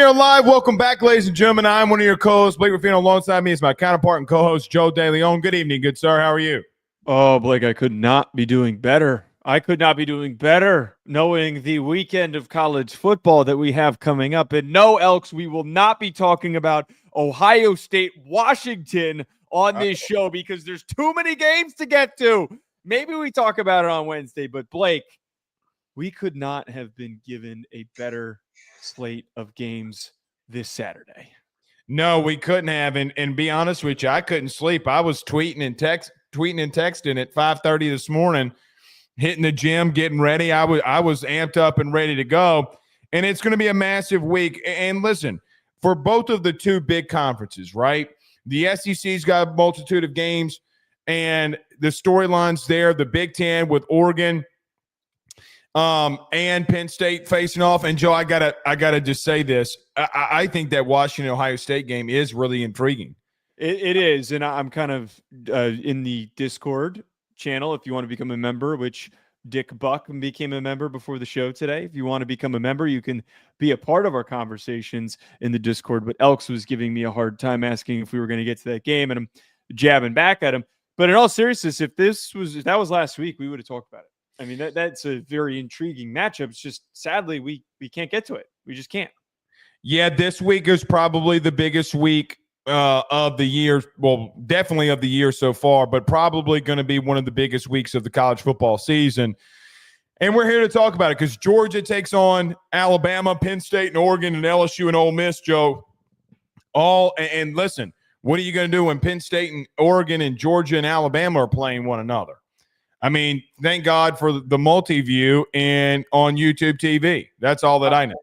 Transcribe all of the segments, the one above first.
are live. Welcome back, ladies and gentlemen. I'm one of your co-hosts, Blake Ruffino. Alongside me is my counterpart and co-host, Joe DeLeone. Good evening, good sir. How are you? Oh, Blake, I could not be doing better. I could not be doing better knowing the weekend of college football that we have coming up. And no, Elks, we will not be talking about Ohio State, Washington on this show because there's too many games to get to. Maybe we talk about it on Wednesday, but Blake, we could not have been given a better slate of games this Saturday. No, we couldn't have. And be honest with you, I couldn't sleep. I was tweeting and texting at 5:30 this morning, hitting the gym, getting ready. I was amped up and ready to go. And it's going to be a massive week. And listen, for both of the two big conferences, right? The SEC's got a multitude of games, and the storylines there, the Big Ten with Oregon and Penn State facing off. And Joe, I gotta just say this. I think that Washington-Ohio State game is really intriguing. It is, and I'm kind of in the Discord channel if you want to become a member, which Dick Buck became a member before the show today. If you want to become a member, you can be a part of our conversations in the Discord. But Elks was giving me a hard time asking if we were going to get to that game, and I'm jabbing back at him. But in all seriousness, if that was last week, we would have talked about it. I mean, that's a very intriguing matchup. It's just, sadly, we can't get to it. We just can't. Yeah, this week is probably the biggest week of the year. Well, definitely of the year so far, but probably going to be one of the biggest weeks of the college football season. And we're here to talk about it because Georgia takes on Alabama, Penn State, and Oregon, and LSU and Ole Miss, Joe. And listen, what are you going to do when Penn State and Oregon and Georgia and Alabama are playing one another? I mean, thank God for the multi-view and on YouTube TV. That's all that I know.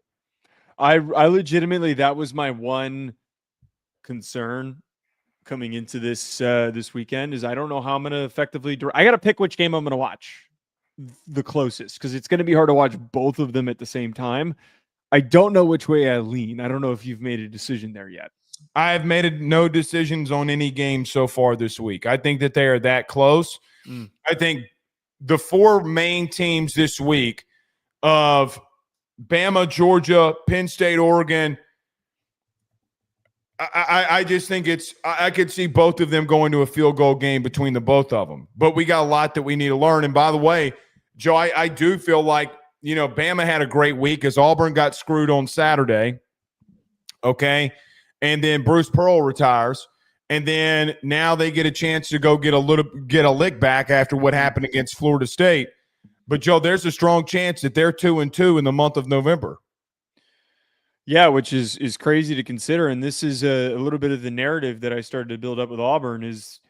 I legitimately, that was my one concern coming into this weekend is I don't know how I'm going to effectively I got to pick which game I'm going to watch the closest because it's going to be hard to watch both of them at the same time. I don't know which way I lean. I don't know if you've made a decision there yet. I have made no decisions on any game so far this week. I think that they are that close. I think the four main teams this week of Bama, Georgia, Penn State, Oregon, I just think I could see both of them going to a field goal game between the both of them. But we got a lot that we need to learn. And by the way, Joe, I do feel like, Bama had a great week as Auburn got screwed on Saturday. Okay. And then Bruce Pearl retires. And then now they get a chance to go get a lick back after what happened against Florida State. But, Joe, there's a strong chance that they're 2-2 in the month of November. Yeah, which is crazy to consider. And this is a little bit of the narrative that I started to build up with Auburn is,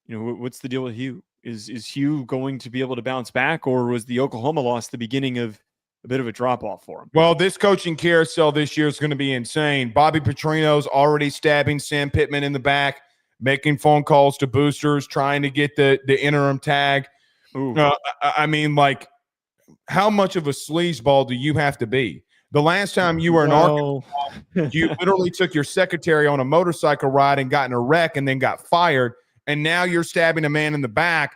what's the deal with Hugh? Is Hugh going to be able to bounce back, or was the Oklahoma loss the beginning of a bit of a drop-off for him? Well, this coaching carousel this year is going to be insane. Bobby Petrino's already stabbing Sam Pittman in the back, making phone calls to boosters, trying to get the interim tag. I mean, like, how much of a sleazeball do you have to be? The last time you were in Arkansas, you literally took your secretary on a motorcycle ride and got in a wreck and then got fired, and now you're stabbing a man in the back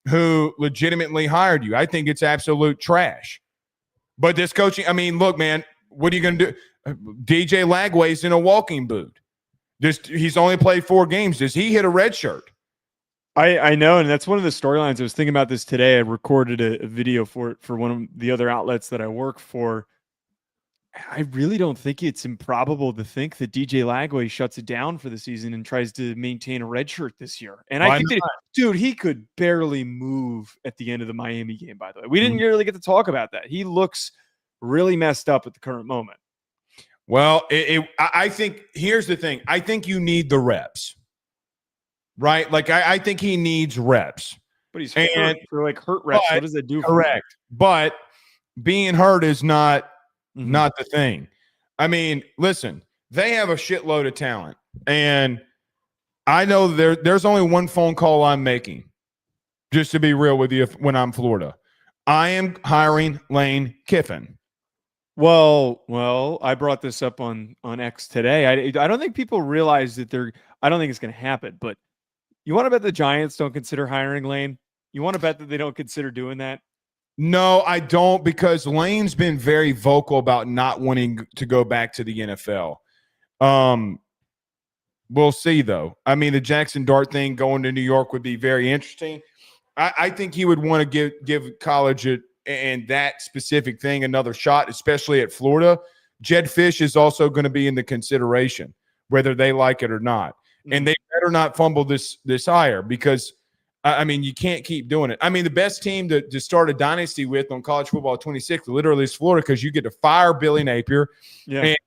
who legitimately hired you. I think it's absolute trash. But this coaching, I mean, look, man, what are you going to do? DJ Lagway's in a walking boot. He's only played 4 games. Does he hit a red shirt? I know, and that's one of the storylines. I was thinking about this today. I recorded a video for one of the other outlets that I work for. I really don't think it's improbable to think that DJ Lagway shuts it down for the season and tries to maintain a red shirt this year. And I think dude, he could barely move at the end of the Miami game, by the way. We didn't really get to talk about that. He looks really messed up at the current moment. Well, I think here's the thing. I think you need the reps, right? Like, I think he needs reps. But he's hurt for hurt reps. What does that do? Correct. But being hurt is not the thing. I mean, listen, they have a shitload of talent. And I know there's only one phone call I'm making, just to be real with you, when I'm Florida. I am hiring Lane Kiffin. Well, I brought this up on X today. I don't think people realize that I don't think it's going to happen. But you want to bet the Giants don't consider hiring Lane? You want to bet that they don't consider doing that? No, I don't, because Lane's been very vocal about not wanting to go back to the NFL. We'll see, though. I mean, the Jackson Dart thing going to New York would be very interesting. I think he would want to give college and that specific thing another shot, especially at Florida. Jed Fish is also going to be in the consideration, whether they like it or not. And they better not fumble this hire because, I mean, you can't keep doing it. I mean, the best team to start a dynasty with on college football 26 literally is Florida because you get to fire Billy Napier and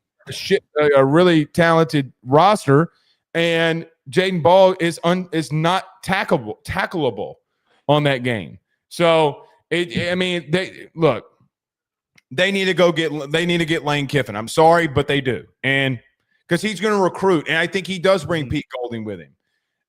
a really talented roster, and Jaden Ball is not tackleable on that game. So, they need to get Lane Kiffin. I'm sorry, but they do. And because he's going to recruit, and I think he does bring Pete Golding with him.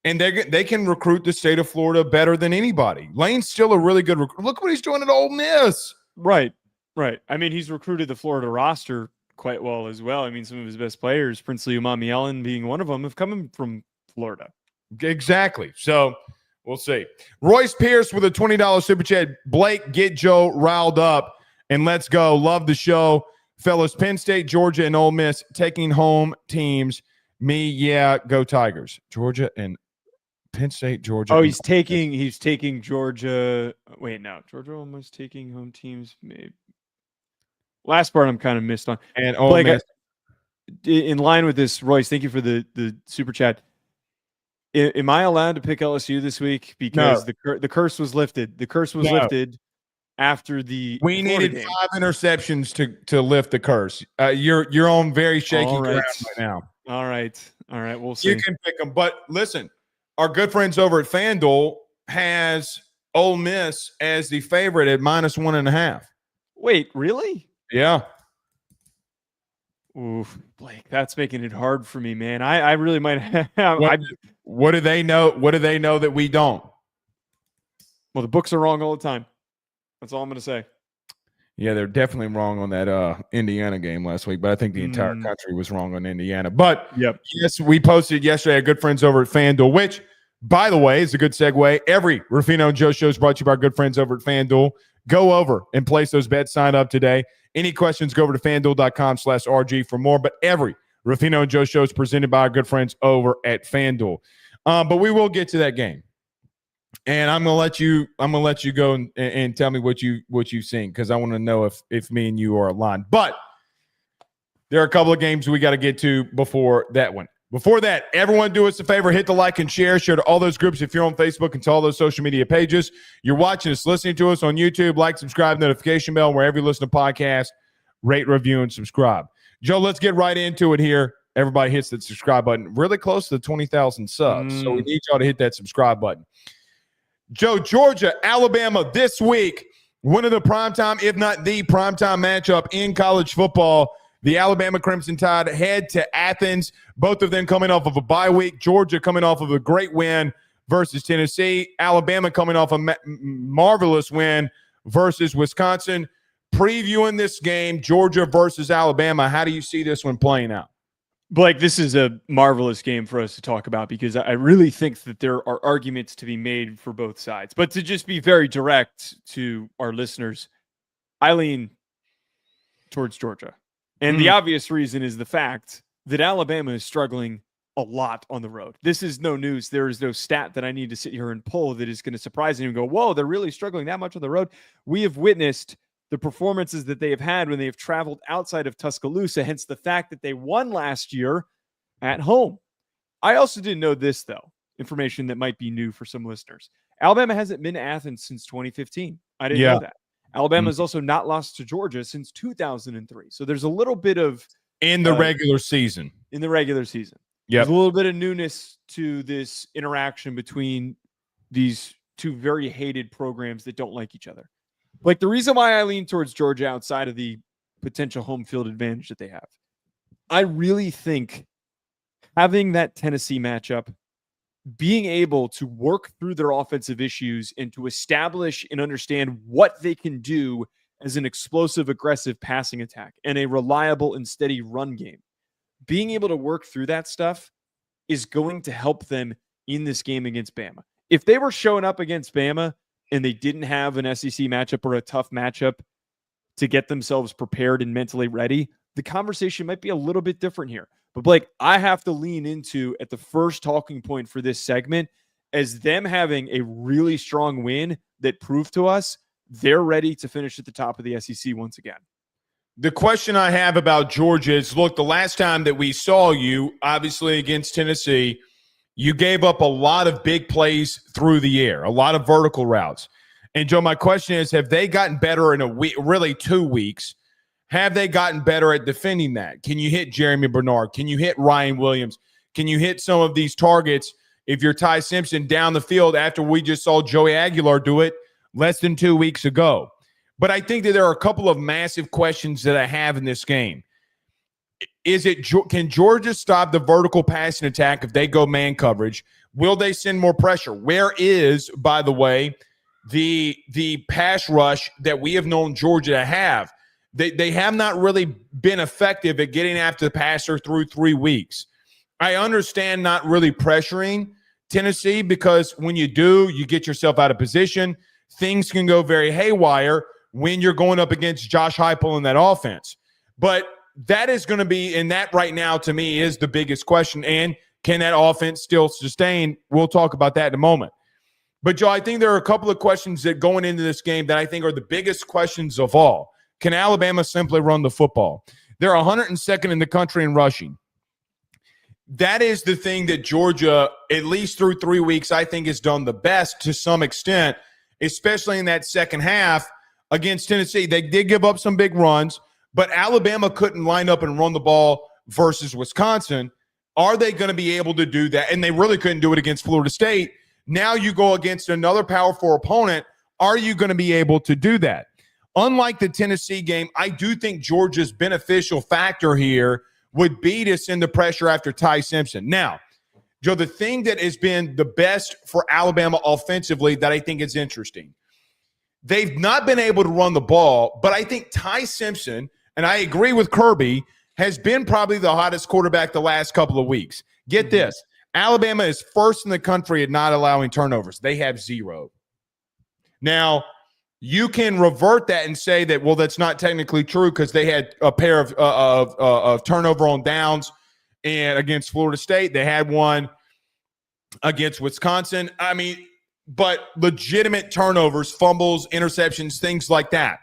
And they can recruit the state of Florida better than anybody. Lane's still a really good recruit. Look what he's doing at Ole Miss. Right. I mean, he's recruited the Florida roster quite well as well. I mean, some of his best players, Princely Umami being one of them, have come from Florida. Exactly. So we'll see. Royce Pierce with a $20 super chat. Blake, get Joe riled up and let's go. Love the show. Fellas, Penn State, Georgia, and Ole Miss taking home teams. Me, yeah, go Tigers. Georgia and Penn State, Georgia. Oh, he's taking Georgia. Wait, no. Georgia almost taking home teams. Maybe. Last part I'm kind of missed on. And Ole Miss. In line with this, Royce, thank you for the super chat. Am I allowed to pick LSU this week? Because the curse was lifted. The curse was lifted after the We needed game. 5 interceptions to lift the curse. You're on very shaky ground right now. All right. We'll see. You can pick them. But listen, our good friends over at FanDuel has Ole Miss as the favorite at -1.5. Wait, really? Yeah. Oof, Blake, that's making it hard for me, man. I really might have. What do they know? What do they know that we don't? Well, the books are wrong all the time. That's all I'm going to say. Yeah, they're definitely wrong on that Indiana game last week, but I think the entire country was wrong on Indiana. But yes, we posted yesterday our good friends over at FanDuel, which, by the way, is a good segue. Every Ruffino and Joe show is brought to you by our good friends over at FanDuel. Go over and place those bets. Sign up today. Any questions, go over to FanDuel.com/RG for more. But every Ruffino and Joe show is presented by our good friends over at FanDuel. But we will get to that game. And I'm gonna let you go and tell me what you've seen, because I want to know if me and you are aligned. But there are a couple of games we got to get to before that one. Before that, everyone do us a favor, hit the like and share to all those groups if you're on Facebook and to all those social media pages. You're watching us, listening to us on YouTube, like, subscribe, notification bell, wherever you listen to podcasts, rate, review, and subscribe. Joe, let's get right into it here. Everybody hits that subscribe button. Really close to the 20,000 subs, so we need y'all to hit that subscribe button. Joe, Georgia, Alabama this week, one of the primetime, if not the primetime matchup in college football. The Alabama Crimson Tide head to Athens, both of them coming off of a bye week. Georgia coming off of a great win versus Tennessee. Alabama coming off a marvelous win versus Wisconsin. Previewing this game, Georgia versus Alabama, how do you see this one playing out? Blake, this is a marvelous game for us to talk about because I really think that there are arguments to be made for both sides. But to just be very direct to our listeners, I lean towards Georgia. And the obvious reason is the fact that Alabama is struggling a lot on the road. This is no news. There is no stat that I need to sit here and pull that is going to surprise you and go, whoa, they're really struggling that much on the road. We have witnessed the performances that they have had when they have traveled outside of Tuscaloosa, hence the fact that they won last year at home. I also didn't know this, though, information that might be new for some listeners. Alabama hasn't been to Athens since 2015. I didn't know that. Alabama has also not lost to Georgia since 2003. So there's a little bit of in the regular season. In the regular season. There's a little bit of newness to this interaction between these two very hated programs that don't like each other. Like, the reason why I lean towards Georgia outside of the potential home field advantage that they have, I really think having that Tennessee matchup, being able to work through their offensive issues and to establish and understand what they can do as an explosive, aggressive passing attack and a reliable and steady run game, being able to work through that stuff is going to help them in this game against Bama. If they were showing up against Bama and they didn't have an SEC matchup or a tough matchup to get themselves prepared and mentally ready, the conversation might be a little bit different here. But Blake, I have to lean into at the first talking point for this segment as them having a really strong win that proved to us they're ready to finish at the top of the SEC once again. The question I have about Georgia is, look, the last time that we saw you, obviously against Tennessee, you gave up a lot of big plays through the air, a lot of vertical routes. And, Joe, my question is, have they gotten better in a week, really 2 weeks? Have they gotten better at defending that? Can you hit Jeremy Bernard? Can you hit Ryan Williams? Can you hit some of these targets if you're Ty Simpson down the field after we just saw Joey Aguilar do it less than 2 weeks ago? But I think that there are a couple of massive questions that I have in this game. Can Georgia stop the vertical passing attack if they go man coverage? Will they send more pressure? Where is, by the way, the pass rush that we have known Georgia to have? They have not really been effective at getting after the passer through 3 weeks. I understand not really pressuring Tennessee because when you do, you get yourself out of position. Things can go very haywire when you're going up against Josh Heupel in that offense. But that is going to be, and that right now to me is the biggest question. And can that offense still sustain? We'll talk about that in a moment. But, Joe, I think there are a couple of questions that going into this game that I think are the biggest questions of all. Can Alabama simply run the football? They're 102nd in the country in rushing. That is the thing that Georgia, at least through 3 weeks, I think has done the best to some extent, especially in that second half against Tennessee. They did give up some big runs, but Alabama couldn't line up and run the ball versus Wisconsin. Are they going to be able to do that? And they really couldn't do it against Florida State. Now you go against another Power 4 opponent. Are you going to be able to do that? Unlike the Tennessee game, I do think Georgia's beneficial factor here would be to send the pressure after Ty Simpson. Now, Joe, the thing that has been the best for Alabama offensively that I think is interesting, they've not been able to run the ball, but I think Ty Simpson, and I agree with Kirby, has been probably the hottest quarterback the last couple of weeks. Get this. Alabama is first in the country at not allowing turnovers. They have 0. Now, you can revert that and say that, well, that's not technically true because they had a pair of turnover on downs and against Florida State. They had one against Wisconsin. I mean, but legitimate turnovers, fumbles, interceptions, things like that.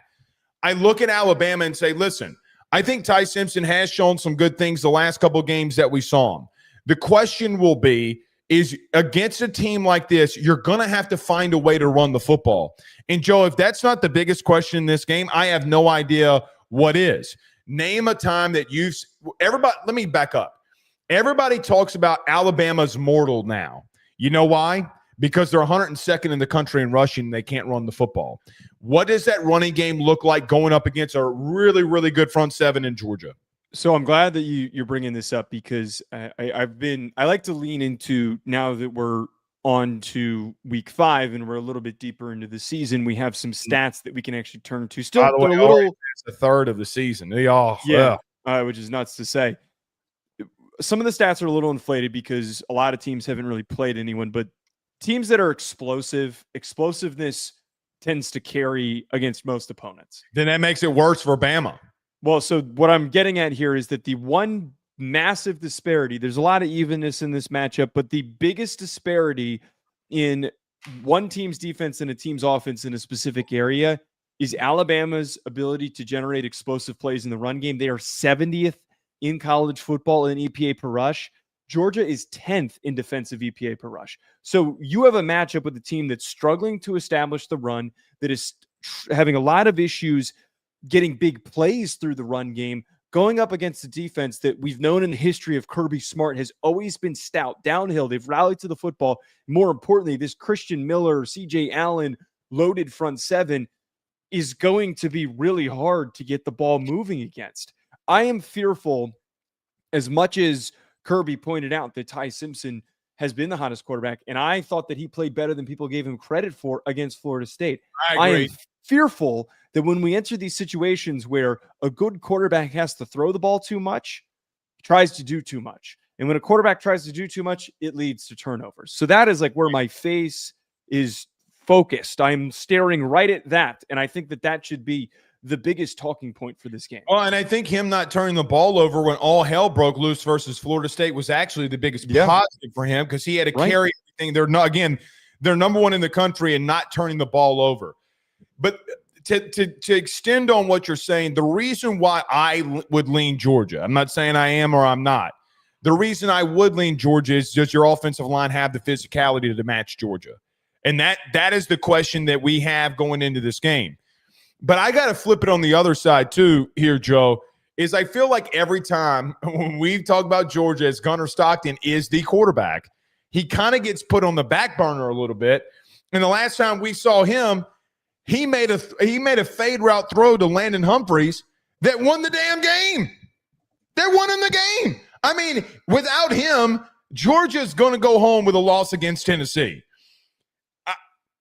I look at Alabama and say, listen, I think Ty Simpson has shown some good things the last couple of games that we saw him. The question will be, is against a team like this, you're going to have to find a way to run the football. And, Joe, if that's not the biggest question in this game, I have no idea what is. Name a time that everybody, let me back up. Everybody talks about Alabama's mortal now. You know why? Because they're 102nd in the country in rushing and they can't run the football. What does that running game look like going up against a really, really good front seven in Georgia? So I'm glad that you're bringing this up because I like to lean into, now that we're on to week 5 and we're a little bit deeper into the season, we have some stats that we can actually turn to. Still, by the way, it's the third of the season. Which is nuts to say. Some of the stats are a little inflated because a lot of teams haven't really played anyone, but teams that are explosiveness tends to carry against most opponents. Then that makes it worse for Bama. Well, so what I'm getting at here is that the one massive disparity, there's a lot of evenness in this matchup, but the biggest disparity in one team's defense and a team's offense in a specific area is Alabama's ability to generate explosive plays in the run game. They are 70th in college football in EPA per rush. Georgia is 10th in defensive EPA per rush. So you have a matchup with a team that's struggling to establish the run, that is having a lot of issues getting big plays through the run game, going up against a defense that we've known in the history of Kirby Smart has always been stout downhill. They've rallied to the football. More importantly, this Christian Miller, CJ Allen loaded front seven is going to be really hard to get the ball moving against. I am fearful, as much as Kirby pointed out that Ty Simpson has been the hottest quarterback, and I thought that he played better than people gave him credit for against Florida State. I agree. am fearful that when we enter these situations where a good quarterback has to throw the ball too much, tries to do too much. And when a quarterback tries to do too much, it leads to turnovers. So that is like where my face is focused. I'm staring right at that. And I think that that should be the biggest talking point for this game. Well, and I think him not turning the ball over when all hell broke loose versus Florida State was actually the biggest positive for him, because he had to carry everything. They're number one in the country and not turning the ball over. But to extend on what you're saying, the reason why I would lean Georgia, I'm not saying I am or I'm not. The reason I would lean Georgia is just your offensive line have the physicality to match Georgia. And that is the question that we have going into this game. But I got to flip it on the other side too here, Joe, is I feel like every time when we talk about Georgia as Gunnar Stockton is the quarterback, he kind of gets put on the back burner a little bit. And the last time we saw him, he made a fade route throw to Landon Humphreys that won the damn game. That won in the game. I mean, without him, Georgia's going to go home with a loss against Tennessee.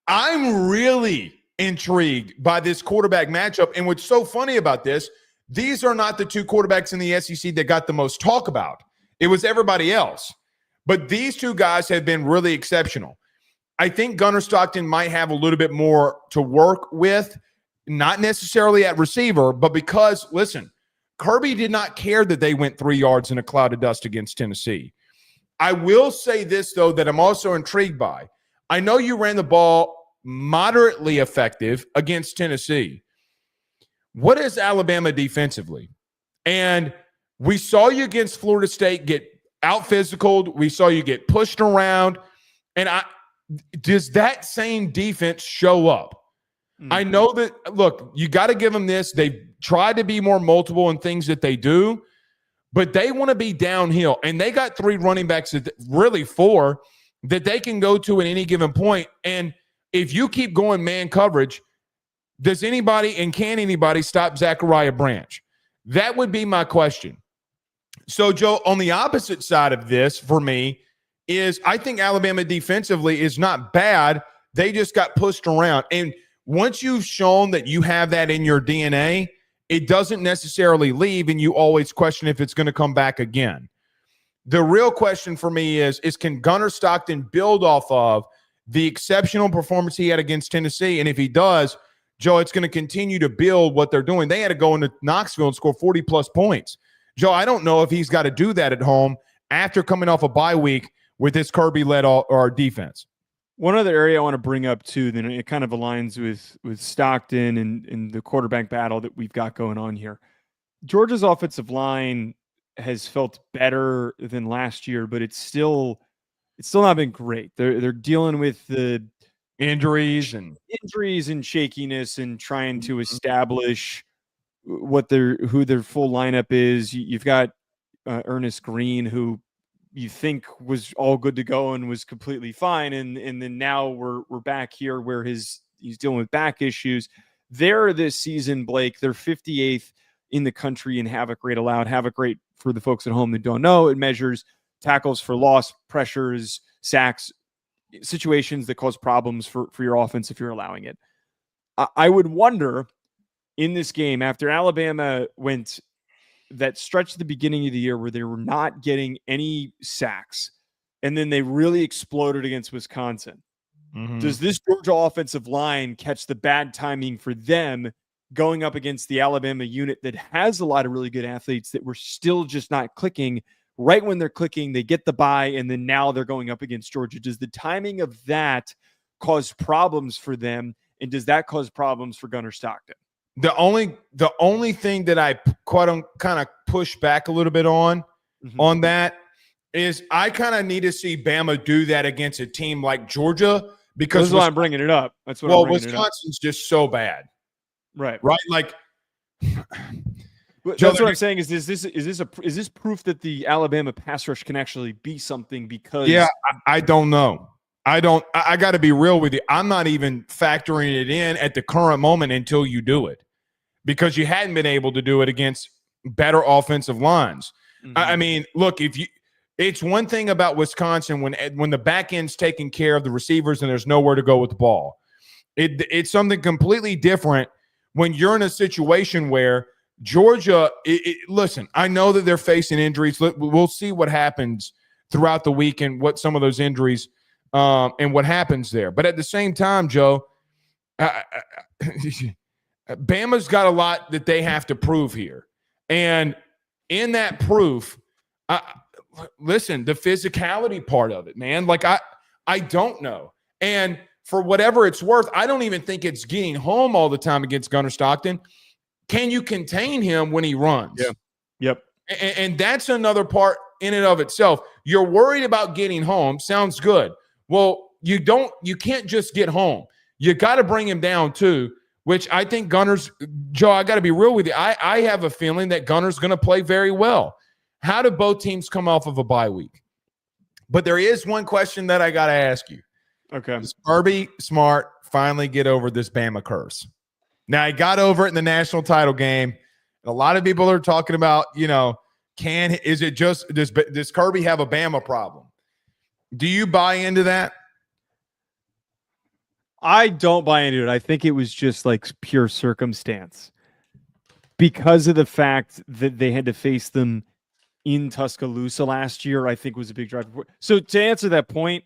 I'm really intrigued by this quarterback matchup. And what's so funny about this, these are not the two quarterbacks in the SEC that got the most talk about. It was everybody else. But these two guys have been really exceptional. I think Gunnar Stockton might have a little bit more to work with, not necessarily at receiver, but because, listen, Kirby did not care that they went 3 yards in a cloud of dust against Tennessee. I will say this, though, that I'm also intrigued by. I know you ran the ball moderately effective against Tennessee. What is Alabama defensively? And we saw you against Florida State get out-physicaled. We saw you get pushed around. And does that same defense show up? Mm-hmm. I know that, look, you got to give them this. They've tried to be more multiple in things that they do, but they want to be downhill. And they got 3 running backs, really 4, that they can go to at any given point. And if you keep going man coverage, does anybody and can anybody stop Zachariah Branch? That would be my question. So, Joe, on the opposite side of this for me is I think Alabama defensively is not bad. They just got pushed around. And once you've shown that you have that in your DNA, it doesn't necessarily leave, and you always question if it's going to come back again. The real question for me is can Gunnar Stockton build off of the exceptional performance he had against Tennessee? And if he does, Joe, it's going to continue to build what they're doing. They had to go into Knoxville and score 40-plus points. Joe, I don't know if he's got to do that at home after coming off a bye week with this Kirby-led our defense. One other area I want to bring up, too, then it kind of aligns with Stockton and the quarterback battle that we've got going on here. Georgia's offensive line has felt better than last year, but it's still not been great. They're dealing with the injuries and shakiness and trying to establish who their full lineup is. You've got Ernest Green, who you think was all good to go and was completely fine, and then now we're back here where he's dealing with back issues. They're this season, Blake, they're 58th in the country in havoc rate allowed. Havoc rate, for the folks at home that don't know, it measures tackles for loss, pressures, sacks, situations that cause problems for your offense if you're allowing it. I would wonder in this game, after Alabama went that stretch at the beginning of the year where they were not getting any sacks, and then they really exploded against Wisconsin. Mm-hmm. Does this Georgia offensive line catch the bad timing for them going up against the Alabama unit that has a lot of really good athletes that were still just not clicking? Right when they're clicking, they get the bye, and then now they're going up against Georgia. Does the timing of that cause problems for them, and does that cause problems for Gunnar Stockton? The only thing that I kind of push back a little bit on that is I kind of need to see Bama do that against a team like Georgia, because that's why I'm bringing it up. That's what Wisconsin's just so bad. Right. Like that's what I'm saying is this proof that the Alabama pass rush can actually be something? Because I don't know. I got to be real with you. I'm not even factoring it in at the current moment until you do it, because you hadn't been able to do it against better offensive lines. Mm-hmm. I mean, look, it's one thing about Wisconsin when the back end's taking care of the receivers and there's nowhere to go with the ball. It's something completely different when you're in a situation where Georgia, listen, I know that they're facing injuries. We'll see what happens throughout the week and what some of those injuries and what happens there. But at the same time, Joe, Bama's got a lot that they have to prove here. And in that proof, listen, the physicality part of it, man, like I don't know. And for whatever it's worth, I don't even think it's getting home all the time against Gunnar Stockton. Can you contain him when he runs? Yeah. Yep. And that's another part in and of itself. You're worried about getting home. Sounds good. Well, you can't just get home. You got to bring him down too, which I think Gunnar's, Joe, I got to be real with you. I have a feeling that Gunnar's going to play very well. How do both teams come off of a bye week? But there is one question that I got to ask you. Okay. Does Kirby Smart finally get over this Bama curse? Now, he got over it in the national title game. A lot of people are talking about, does Kirby have a Bama problem? Do you buy into that? I don't buy into it. I think it was just like pure circumstance because of the fact that they had to face them in Tuscaloosa last year. I think was a big drive. So to answer that point,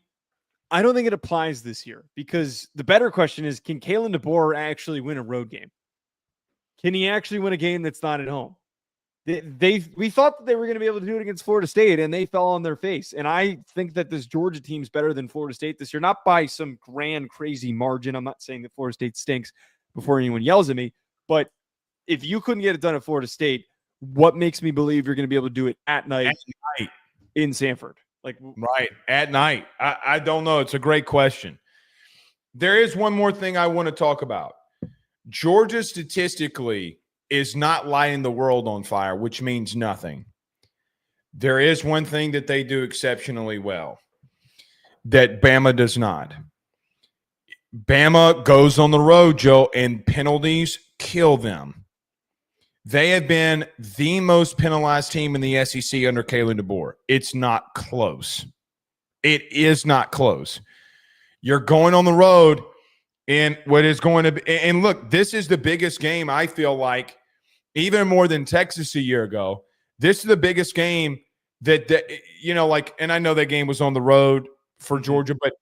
I don't think it applies this year because the better question is, can Kalen DeBoer actually win a road game? Can he actually win a game that's not at home? We thought that they were going to be able to do it against Florida State, and they fell on their face. And I think that this Georgia team's better than Florida State this year, not by some grand, crazy margin. I'm not saying that Florida State stinks before anyone yells at me, but if you couldn't get it done at Florida State, what makes me believe you're going to be able to do it at night in Sanford? Right, at night. I don't know. It's a great question. There is one more thing I want to talk about. Georgia statistically is not lighting the world on fire, which means nothing. There is one thing that they do exceptionally well that Bama does not. Bama goes on the road, Joe, and penalties kill them. They have been the most penalized team in the SEC under Kalen DeBoer. It's not close. It is not close. You're going on the road in what is going to be – and look, this is the biggest game I feel like, even more than Texas a year ago. This is the biggest game that and I know that game was on the road for Georgia, but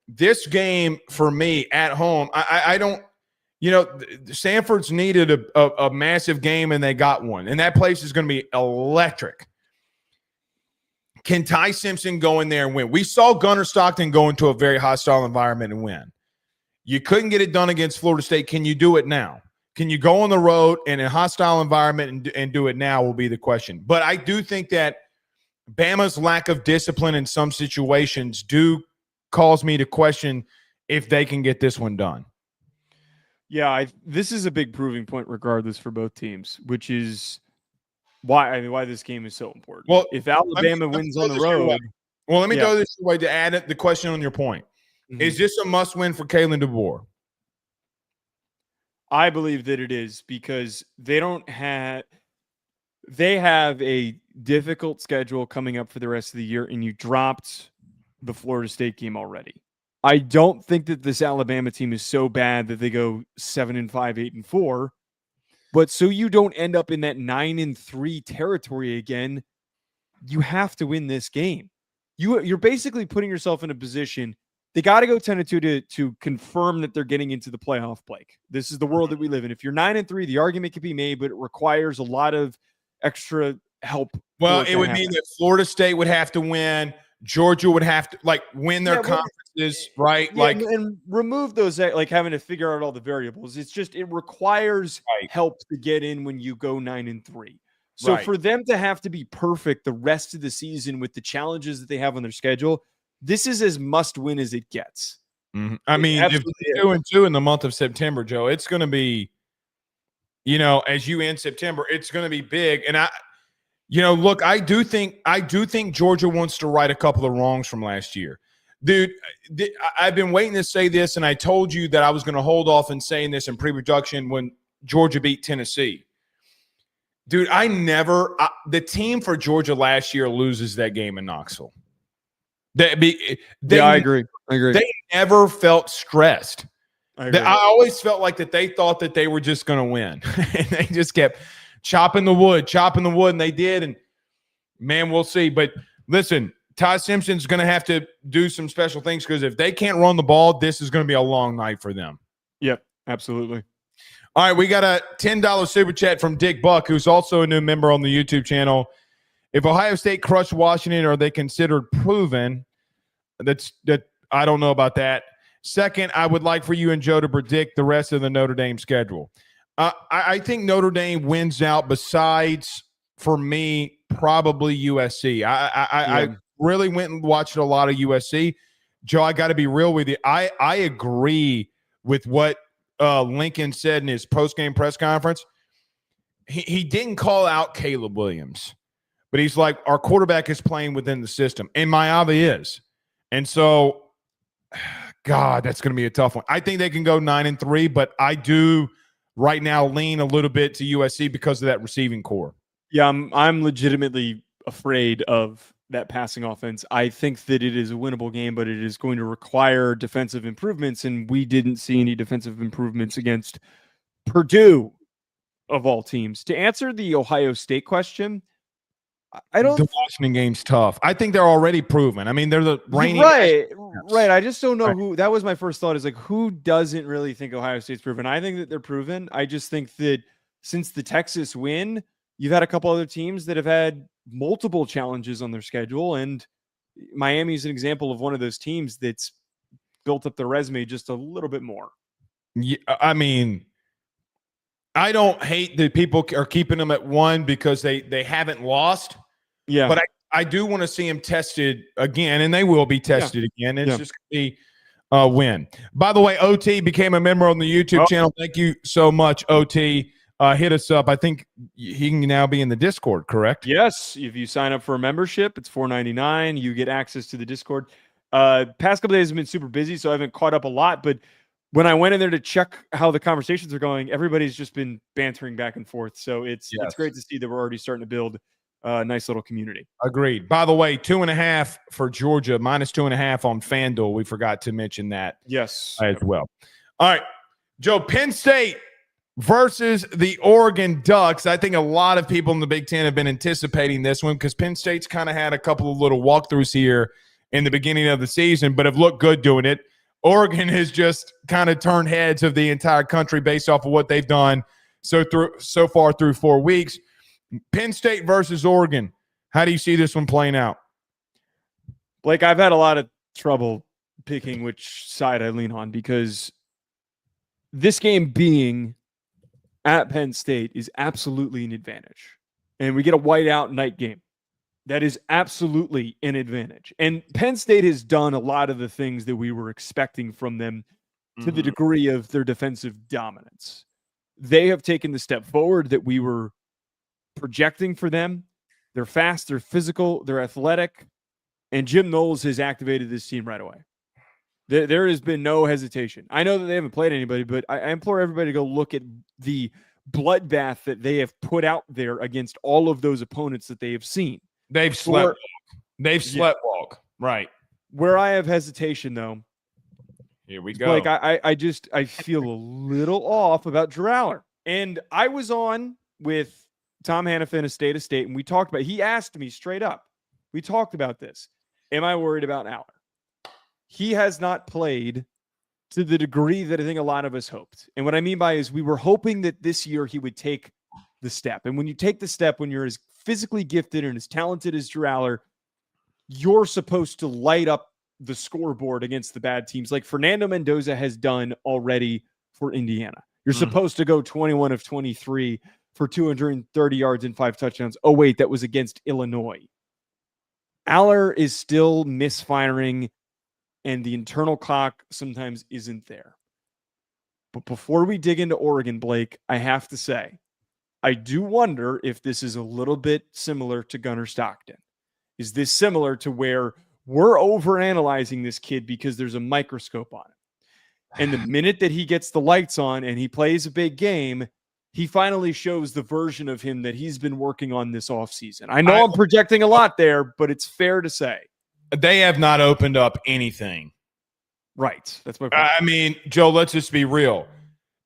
this game for me at home, I don't – Sanford's needed a massive game, and they got one. And that place is going to be electric. Can Ty Simpson go in there and win? We saw Gunnar Stockton go into a very hostile environment and win. You couldn't get it done against Florida State. Can you do it now? Can you go on the road in a hostile environment and do it now will be the question. But I do think that Bama's lack of discipline in some situations do cause me to question if they can get this one done. Yeah, this is a big proving point regardless for both teams, which is why this game is so important. Well, if Alabama wins on the road. Well, let me throw this way to add the question on your point. Mm-hmm. Is this a must-win for Kalen DeBoer? I believe that it is because they have a difficult schedule coming up for the rest of the year, and you dropped the Florida State game already. I don't think that this Alabama team is so bad that they go 7-5, 8-4, but so you don't end up in that 9-3 territory again, you have to win this game. You're basically putting yourself in a position. They got to go 10-2 to confirm that they're getting into the playoff, Blake. This is the world that we live in. If you're 9-3, the argument can be made, but it requires a lot of extra help. Well, it would mean that Florida State would have to win. Georgia would have to win their conferences, right? Yeah, and remove those, having to figure out all the variables. It's just, it requires help to get in when you go 9-3. So for them to have to be perfect the rest of the season with the challenges that they have on their schedule, this is as must win as it gets. Mm-hmm. I mean, if 2-2 in the month of September, Joe, it's going to be, as you end September, it's going to be big. And look, I do think Georgia wants to right a couple of wrongs from last year. Dude, I've been waiting to say this, and I told you that I was going to hold off in saying this in pre-production when Georgia beat Tennessee. Dude, the team for Georgia last year loses that game in Knoxville. I agree. They never felt stressed. I always felt like that they thought that they were just going to win. And they just kept chopping the wood, and they did. And, man, we'll see. But, listen, Ty Simpson's going to have to do some special things because if they can't run the ball, this is going to be a long night for them. Yep, absolutely. All right, we got a $10 super chat from Dick Buck, who's also a new member on the YouTube channel. If Ohio State crushed Washington, are they considered proven? That I don't know about that. Second, I would like for you and Joe to predict the rest of the Notre Dame schedule. I think Notre Dame wins out besides, for me, probably USC. I really went and watched a lot of USC. Joe, I got to be real with you. I agree with what Lincoln said in his post-game press conference. He didn't call out Caleb Williams, but he's like, our quarterback is playing within the system, and Maiava is. And so, God, that's going to be a tough one. I think they can go 9-3, but I do right now lean a little bit to USC because of that receiving core. Yeah, I'm legitimately afraid of that passing offense. I think that it is a winnable game, but it is going to require defensive improvements, and we didn't see any defensive improvements against Purdue, of all teams. To answer the Ohio State question, I don't. The Washington game's tough. I think they're already proven. I mean, they're the reigning. Right. I just don't know who. That was my first thought. Is like, who doesn't really think Ohio State's proven? I think that they're proven. I just think that since the Texas win, you've had a couple other teams that have had multiple challenges on their schedule, and Miami is an example of one of those teams that's built up their resume just a little bit more. Yeah, I mean, I don't hate that people are keeping them at 1 because they haven't lost. Yeah, but I do want to see them tested again, and they will be tested again. It's just going to be a win. By the way, OT became a member on the YouTube channel. Thank you so much, OT. Hit us up. I think he can now be in the Discord, correct? Yes. If you sign up for a membership, it's $4.99. You get access to the Discord. Past couple days have been super busy, so I haven't caught up a lot. But when I went in there to check how the conversations are going, everybody's just been bantering back and forth. So it's great to see that we're already starting to build a nice little community. Agreed. By the way, 2.5 for Georgia, minus 2.5 on FanDuel. We forgot to mention that. Yes. As well. All right, Joe, Penn State versus the Oregon Ducks. I think a lot of people in the Big Ten have been anticipating this one because Penn State's kind of had a couple of little walkthroughs here in the beginning of the season, but have looked good doing it. Oregon has just kind of turned heads of the entire country based off of what they've done so far through 4 weeks. Penn State versus Oregon. How do you see this one playing out? Blake, I've had a lot of trouble picking which side I lean on because this game being at Penn State is absolutely an advantage. And we get a whiteout night game. That is absolutely an advantage. And Penn State has done a lot of the things that we were expecting from them to the degree of their defensive dominance. They have taken the step forward that we were projecting for them. They're fast, they're physical, they're athletic, and Jim Knowles has activated this team right away. There has been no hesitation. I know that they haven't played anybody, but I implore everybody to go look at the bloodbath that they have put out there against all of those opponents that they have seen. They've slept walk. Right. Where I have hesitation, though, here we go. Like I feel a little off about Drew Allar. And I was on with Tom Hannafin, a State of State, and we talked about. He asked me straight up. We talked about this. Am I worried about Allar? He has not played to the degree that I think a lot of us hoped. And what I mean by is we were hoping that this year he would take the step. And when you take the step, when you're as physically gifted and as talented as Drew Allar, you're supposed to light up the scoreboard against the bad teams like Fernando Mendoza has done already for Indiana. You're supposed to go 21 of 23 for 230 yards and 5 touchdowns. Oh, wait, that was against Illinois. Allar is still misfiring, and the internal clock sometimes isn't there. But before we dig into Oregon, Blake, I have to say, I do wonder if this is a little bit similar to Gunnar Stockton. Is this similar to where we're overanalyzing this kid because there's a microscope on him? And the minute that he gets the lights on and he plays a big game, he finally shows the version of him that he's been working on this offseason. I know I'm projecting a lot there, but it's fair to say. They have not opened up anything. Right. That's my point. I mean, Joe, let's just be real.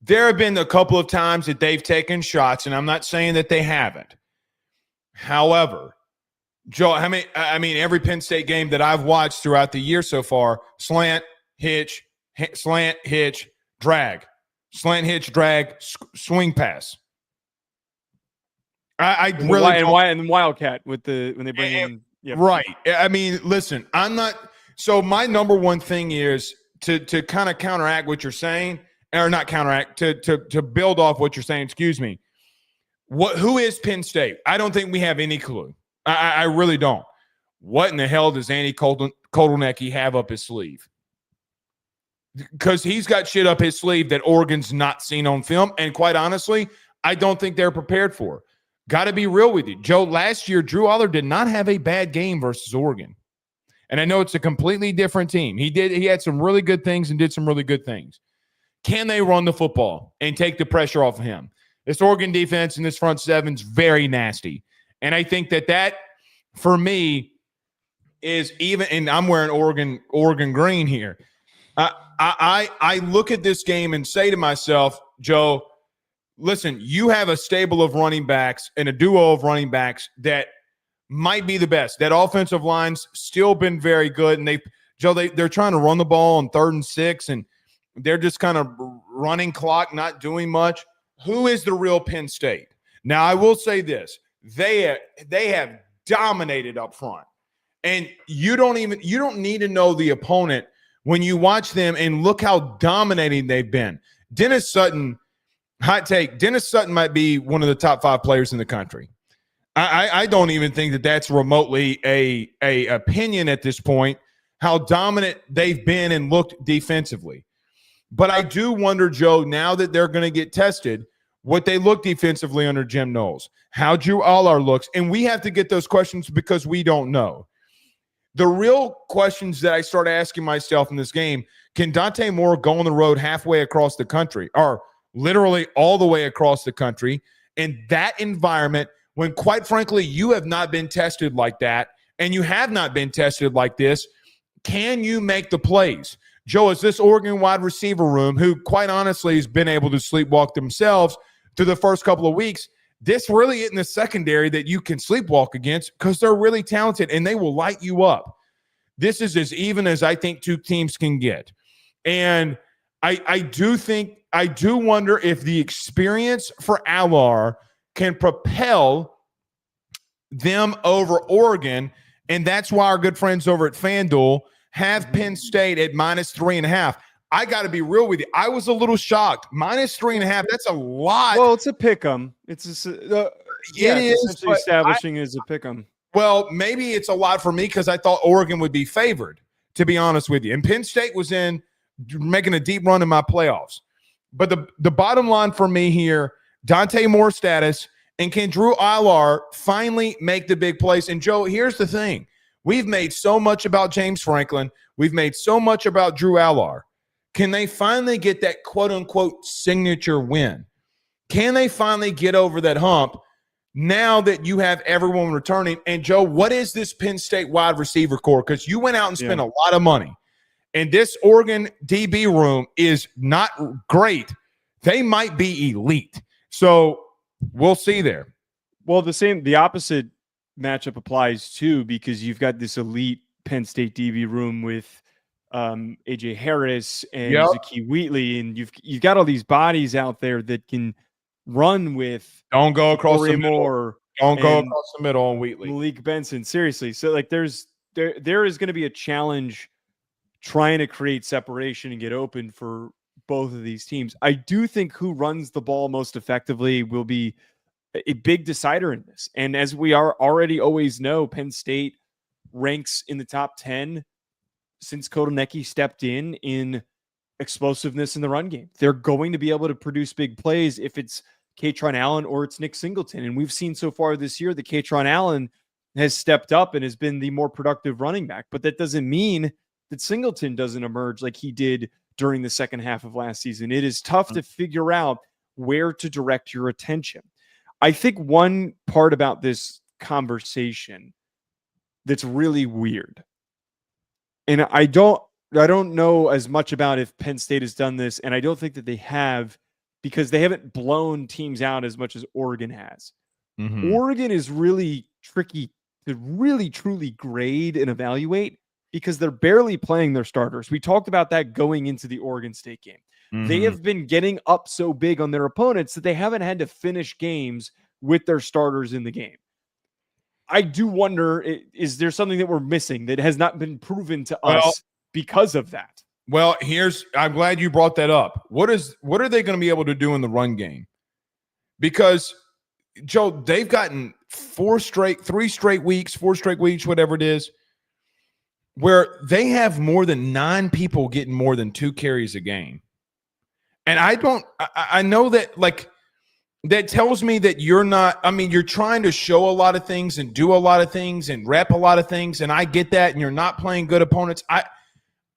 There have been a couple of times that they've taken shots, and I'm not saying that they haven't. However, Joe, every Penn State game that I've watched throughout the year so far, slant, hitch, drag. slant hitch, drag, swing pass. I really and Wildcat with when they bring in right. I mean, listen, I'm not. So my number one thing is to kind of counteract what you're saying, or not counteract, to build off what you're saying. Excuse me. Who is Penn State? I don't think we have any clue. I really don't. What in the hell does Andy Kotelnicki have up his sleeve? Because he's got shit up his sleeve that Oregon's not seen on film, and quite honestly, I don't think they're prepared for. Got to be real with you. Joe, last year, Drew Allar did not have a bad game versus Oregon. And I know it's a completely different team. He had some really good things and did some really good things. Can they run the football and take the pressure off of him? This Oregon defense and this front seven is very nasty. And I think that for me, is even, and I'm wearing Oregon green here. I look at this game and say to myself, Joe, listen, you have a stable of running backs and a duo of running backs that might be the best. That offensive line's still been very good, and they're trying to run the ball on 3rd and 6, and they're just kind of running clock, not doing much. Who is the real Penn State? Now, I will say this: they have dominated up front, and you don't need to know the opponent when you watch them and look how dominating they've been. Dennis Sutton. Hot take, Dennis Sutton might be one of the top 5 players in the country. I don't even think that that's remotely a opinion at this point, how dominant they've been and looked defensively. But I do wonder, Joe, now that they're going to get tested, what they look defensively under Jim Knowles, how Drew Allar looks. And we have to get those questions because we don't know. The real questions that I start asking myself in this game, can Dante Moore go on the road halfway across the country, or literally all the way across the country, in that environment when, quite frankly, you have not been tested like that, and you have not been tested like this? Can you make the plays? Joe, is this Oregon wide receiver room, who quite honestly has been able to sleepwalk themselves through the first couple of weeks, this really isn't the secondary that you can sleepwalk against, because they're really talented and they will light you up. This is as even as I think two teams can get. And I do wonder if the experience for Allar can propel them over Oregon, and that's why our good friends over at FanDuel have Penn State at -3.5. I got to be real with you. I was a little shocked. -3.5, that's a lot. Well, it's a pick 'em. It is essentially establishing as a pick 'em. Well, maybe it's a lot for me because I thought Oregon would be favored, to be honest with you. And Penn State was making a deep run in my playoffs. But the bottom line for me here, Dante Moore status, and can Drew Allar finally make the big plays? And Joe, here's the thing. We've made so much about James Franklin. We've made so much about Drew Allar. Can they finally get that quote-unquote signature win? Can they finally get over that hump now that you have everyone returning? And Joe, what is this Penn State wide receiver core? Because you went out and spent a lot of money. And this Oregon DB room is not great. They might be elite. So we'll see there. Well, the opposite matchup applies too, because you've got this elite Penn State DB room with AJ Harris and Zakee Wheatley, and you've got all these bodies out there that can run with. Don't go across the middle. Don't go across the middle on Wheatley. Malik Benson, seriously. So like there is going to be a challenge trying to create separation and get open for both of these teams. I do think who runs the ball most effectively will be a big decider in this. And as we already always know, Penn State ranks in the top 10 since Kotelnicki stepped in explosiveness in the run game. They're going to be able to produce big plays if it's Katron Allen or it's Nick Singleton. And we've seen so far this year that Katron Allen has stepped up and has been the more productive running back. But that doesn't mean that Singleton doesn't emerge like he did during the second half of last season. It is tough to figure out where to direct your attention. I think one part about this conversation that's really weird, and I don't know as much about if Penn State has done this, and I don't think that they have, because they haven't blown teams out as much as Oregon has. Mm-hmm. Oregon is really tricky to really truly grade and evaluate because they're barely playing their starters. We talked about that going into the Oregon State game. They have been getting up so big on their opponents that they haven't had to finish games with their starters in the game. I do wonder, is there something that we're missing that has not been proven to us because of that? Well, I'm glad you brought that up. What are they going to be able to do in the run game? Because, Joe, they've gotten 4 straight weeks, whatever it is, where they have more than 9 people getting more than 2 carries a game. And I know that, like, that tells me that you're trying to show a lot of things and do a lot of things and rep a lot of things. And I get that. And you're not playing good opponents.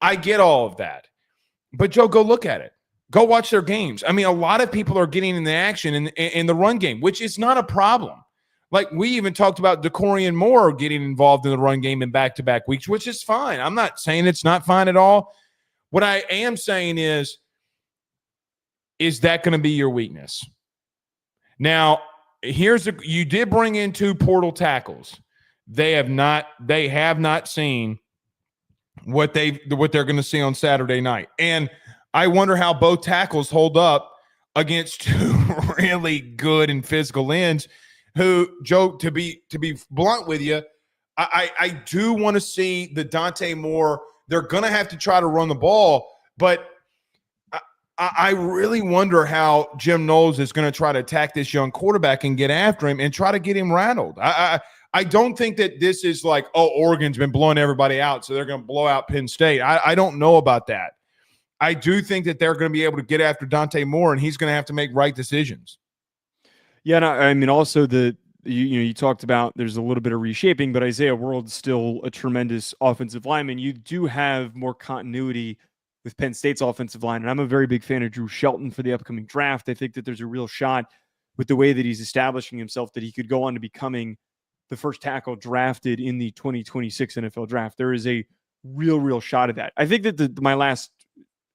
I get all of that. But, Joe, go look at it. Go watch their games. I mean, a lot of people are getting in the action in the run game, which is not a problem. Like, we even talked about DeCorian Moore getting involved in the run game in back-to-back weeks, which is fine. I'm not saying it's not fine at all. What I am saying is that going to be your weakness? Now, you did bring in 2 portal tackles. They have not seen what they're going to see on Saturday night. And I wonder how both tackles hold up against 2 really good and physical ends who, Joe, to be blunt with you, I do want to see the Dante Moore. They're going to have to try to run the ball, but I really wonder how Jim Knowles is going to try to attack this young quarterback and get after him and try to get him rattled. I don't think that this is like, Oregon's been blowing everybody out, so they're going to blow out Penn State. I don't know about that. I do think that they're going to be able to get after Dante Moore, and he's going to have to make right decisions. Yeah, and I mean, also you talked about there's a little bit of reshaping, but Isaiah World's still a tremendous offensive lineman. You do have more continuity with Penn State's offensive line, and I'm a very big fan of Drew Shelton for the upcoming draft. I think that there's a real shot with the way that he's establishing himself that he could go on to becoming the first tackle drafted in the 2026 NFL draft. There is a real shot of that. I think that my last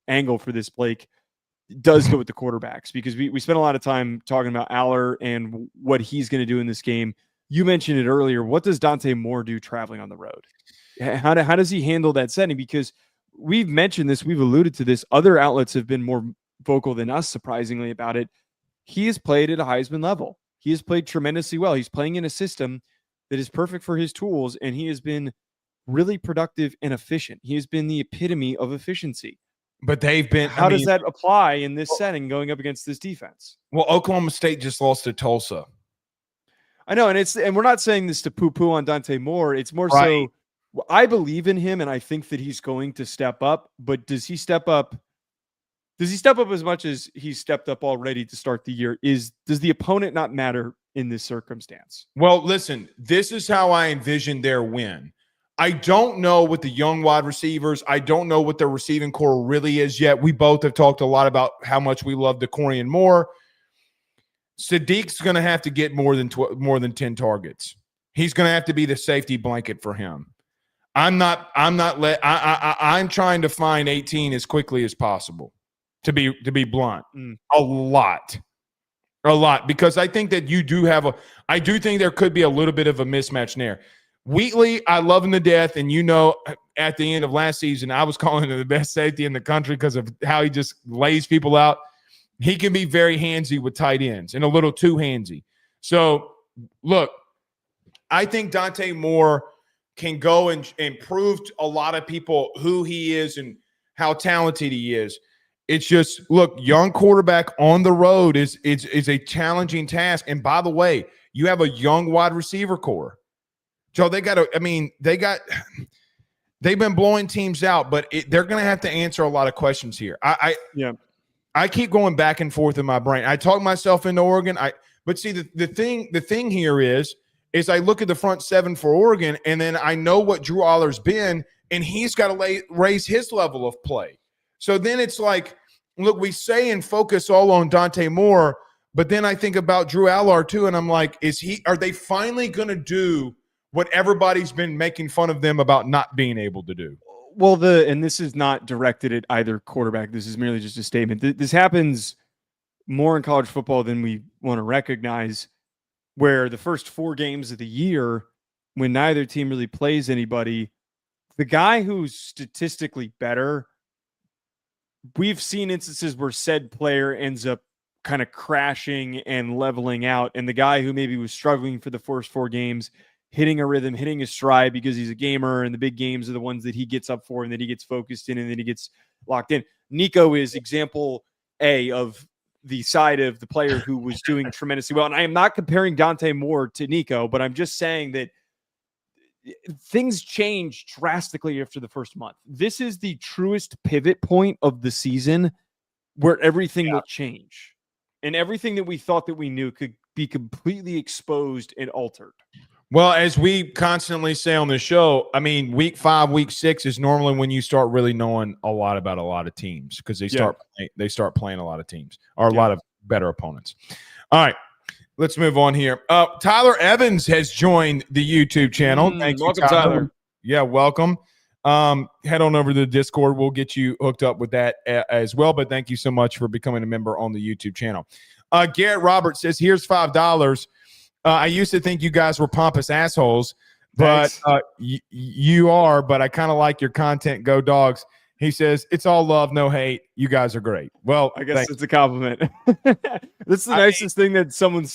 angle for this, Blake, does go with the quarterbacks, because we spent a lot of time talking about Allar and what he's going to do in this game. You mentioned it earlier. What does Dante Moore do traveling on the road? How does he handle that setting? Because we've mentioned this, we've alluded to this. Other outlets have been more vocal than us, surprisingly, about it. He has played at a Heisman level. He has played tremendously well. He's playing in a system that is perfect for his tools, and he has been really productive and efficient. He has been the epitome of efficiency. But they've been. How does that apply in this setting going up against this defense? Well, Oklahoma State just lost to Tulsa. I know, and we're not saying this to poo-poo on Dante Moore. It's more so I believe in him, and I think that he's going to step up. But does he step up? Does he step up as much as he's stepped up already to start the year? Does the opponent not matter in this circumstance? Well, listen, this is how I envision their win. I don't know what the young wide receivers, I don't know what their receiving core really is yet. We both have talked a lot about how much we love DeCorian Moore. Sadiq's going to have to get more than 10 targets. He's going to have to be the safety blanket for him. I'm trying to find 18 as quickly as possible, to be blunt. A lot, because I think that you do I do think there could be a little bit of a mismatch there. Wheatley, I love him to death, and at the end of last season, I was calling him the best safety in the country because of how he just lays people out. He can be very handsy with tight ends and a little too handsy. So, look, I think Dante Moore can go and prove to a lot of people who he is and how talented he is. It's just, look, young quarterback on the road is a challenging task. And by the way, you have a young wide receiver core. Joe, they've been blowing teams out, but they're going to have to answer a lot of questions here. I keep going back and forth in my brain. I talk myself into Oregon. But see, the thing here is I look at the front seven for Oregon, and then I know what Drew Allar's been, and he's got to raise his level of play. So then it's like, look, we say and focus all on Dante Moore, but then I think about Drew Allar too, and I'm like, are they finally going to do what everybody's been making fun of them about not being able to do? Well, and this is not directed at either quarterback. This is merely just a statement. This happens more in college football than we want to recognize, where the first 4 games of the year, when neither team really plays anybody, the guy who's statistically better, we've seen instances where said player ends up kind of crashing and leveling out. And the guy who maybe was struggling for the first 4 games, hitting a rhythm, hitting a stride because he's a gamer, and the big games are the ones that he gets up for and that he gets focused in and then he gets locked in. Nico is example A of the side of the player who was doing tremendously well. And I am not comparing Dante Moore to Nico, but I'm just saying that things change drastically after the first month. This is the truest pivot point of the season where everything will change. And everything that we thought that we knew could be completely exposed and altered. Well, as we constantly say on the show, I mean, week 5, week 6 is normally when you start really knowing a lot about a lot of teams because they start playing a lot of teams or a lot of better opponents. All right, let's move on here. Tyler Evans has joined the YouTube channel. Thank you, Tyler. Yeah, welcome. Head on over to the Discord. We'll get you hooked up with that as well. But thank you so much for becoming a member on the YouTube channel. Garrett Roberts says, here's $5. I used to think you guys were pompous assholes, but you are, but I kind of like your content. Go Dogs. He says, it's all love, no hate. You guys are great. Well, I guess it's a compliment. That's the nicest thing that someone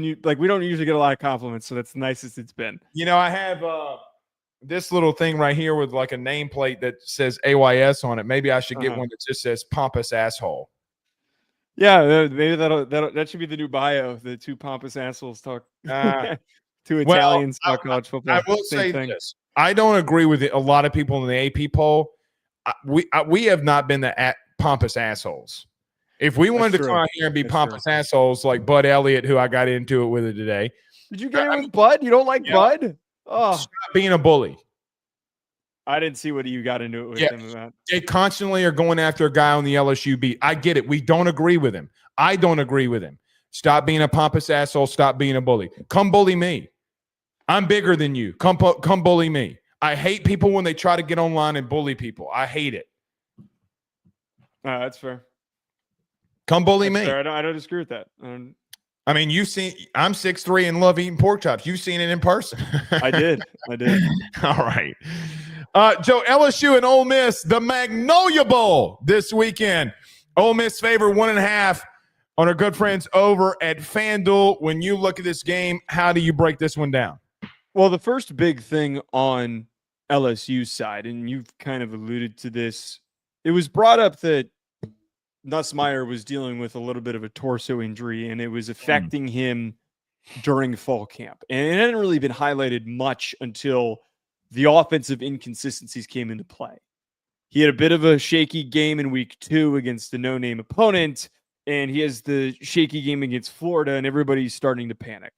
you like. We don't usually get a lot of compliments, so that's the nicest it's been. You know, I have this little thing right here with like a nameplate that says AYS on it. Maybe I should get one that just says pompous asshole. Yeah, maybe that should be the new bio. The 2 pompous assholes talk. 2 Italians talk college football. I will say this: I don't agree with a lot of people in the AP poll. We have not been the pompous assholes. If we wanted to come out here and be pompous assholes like Bud Elliott, who I got into it with it today. Did you get it with Bud? You don't like Bud? Oh, stop being a bully. I didn't see what you got into it with him about. They constantly are going after a guy on the LSU beat. I get it. We don't agree with him. I don't agree with him. Stop being a pompous asshole. Stop being a bully. Come bully me. I'm bigger than you. Come bully me. I hate people when they try to get online and bully people. I hate it. That's fair. Come bully me. Fair. I don't disagree with that. I mean, you've seen – I'm 6'3" and love eating pork chops. You've seen it in person. I did. All right. Joe, LSU and Ole Miss, the Magnolia Bowl this weekend. Ole Miss favor 1.5 on our good friends over at FanDuel. When you look at this game, how do you break this one down? Well, the first big thing on LSU's side, and you've kind of alluded to this, it was brought up that Nussmeier was dealing with a little bit of a torso injury, and it was affecting him during fall camp. And it hadn't really been highlighted much until the offensive inconsistencies came into play. He had a bit of a shaky game in week 2 against a no-name opponent, and he has the shaky game against Florida, and everybody's starting to panic.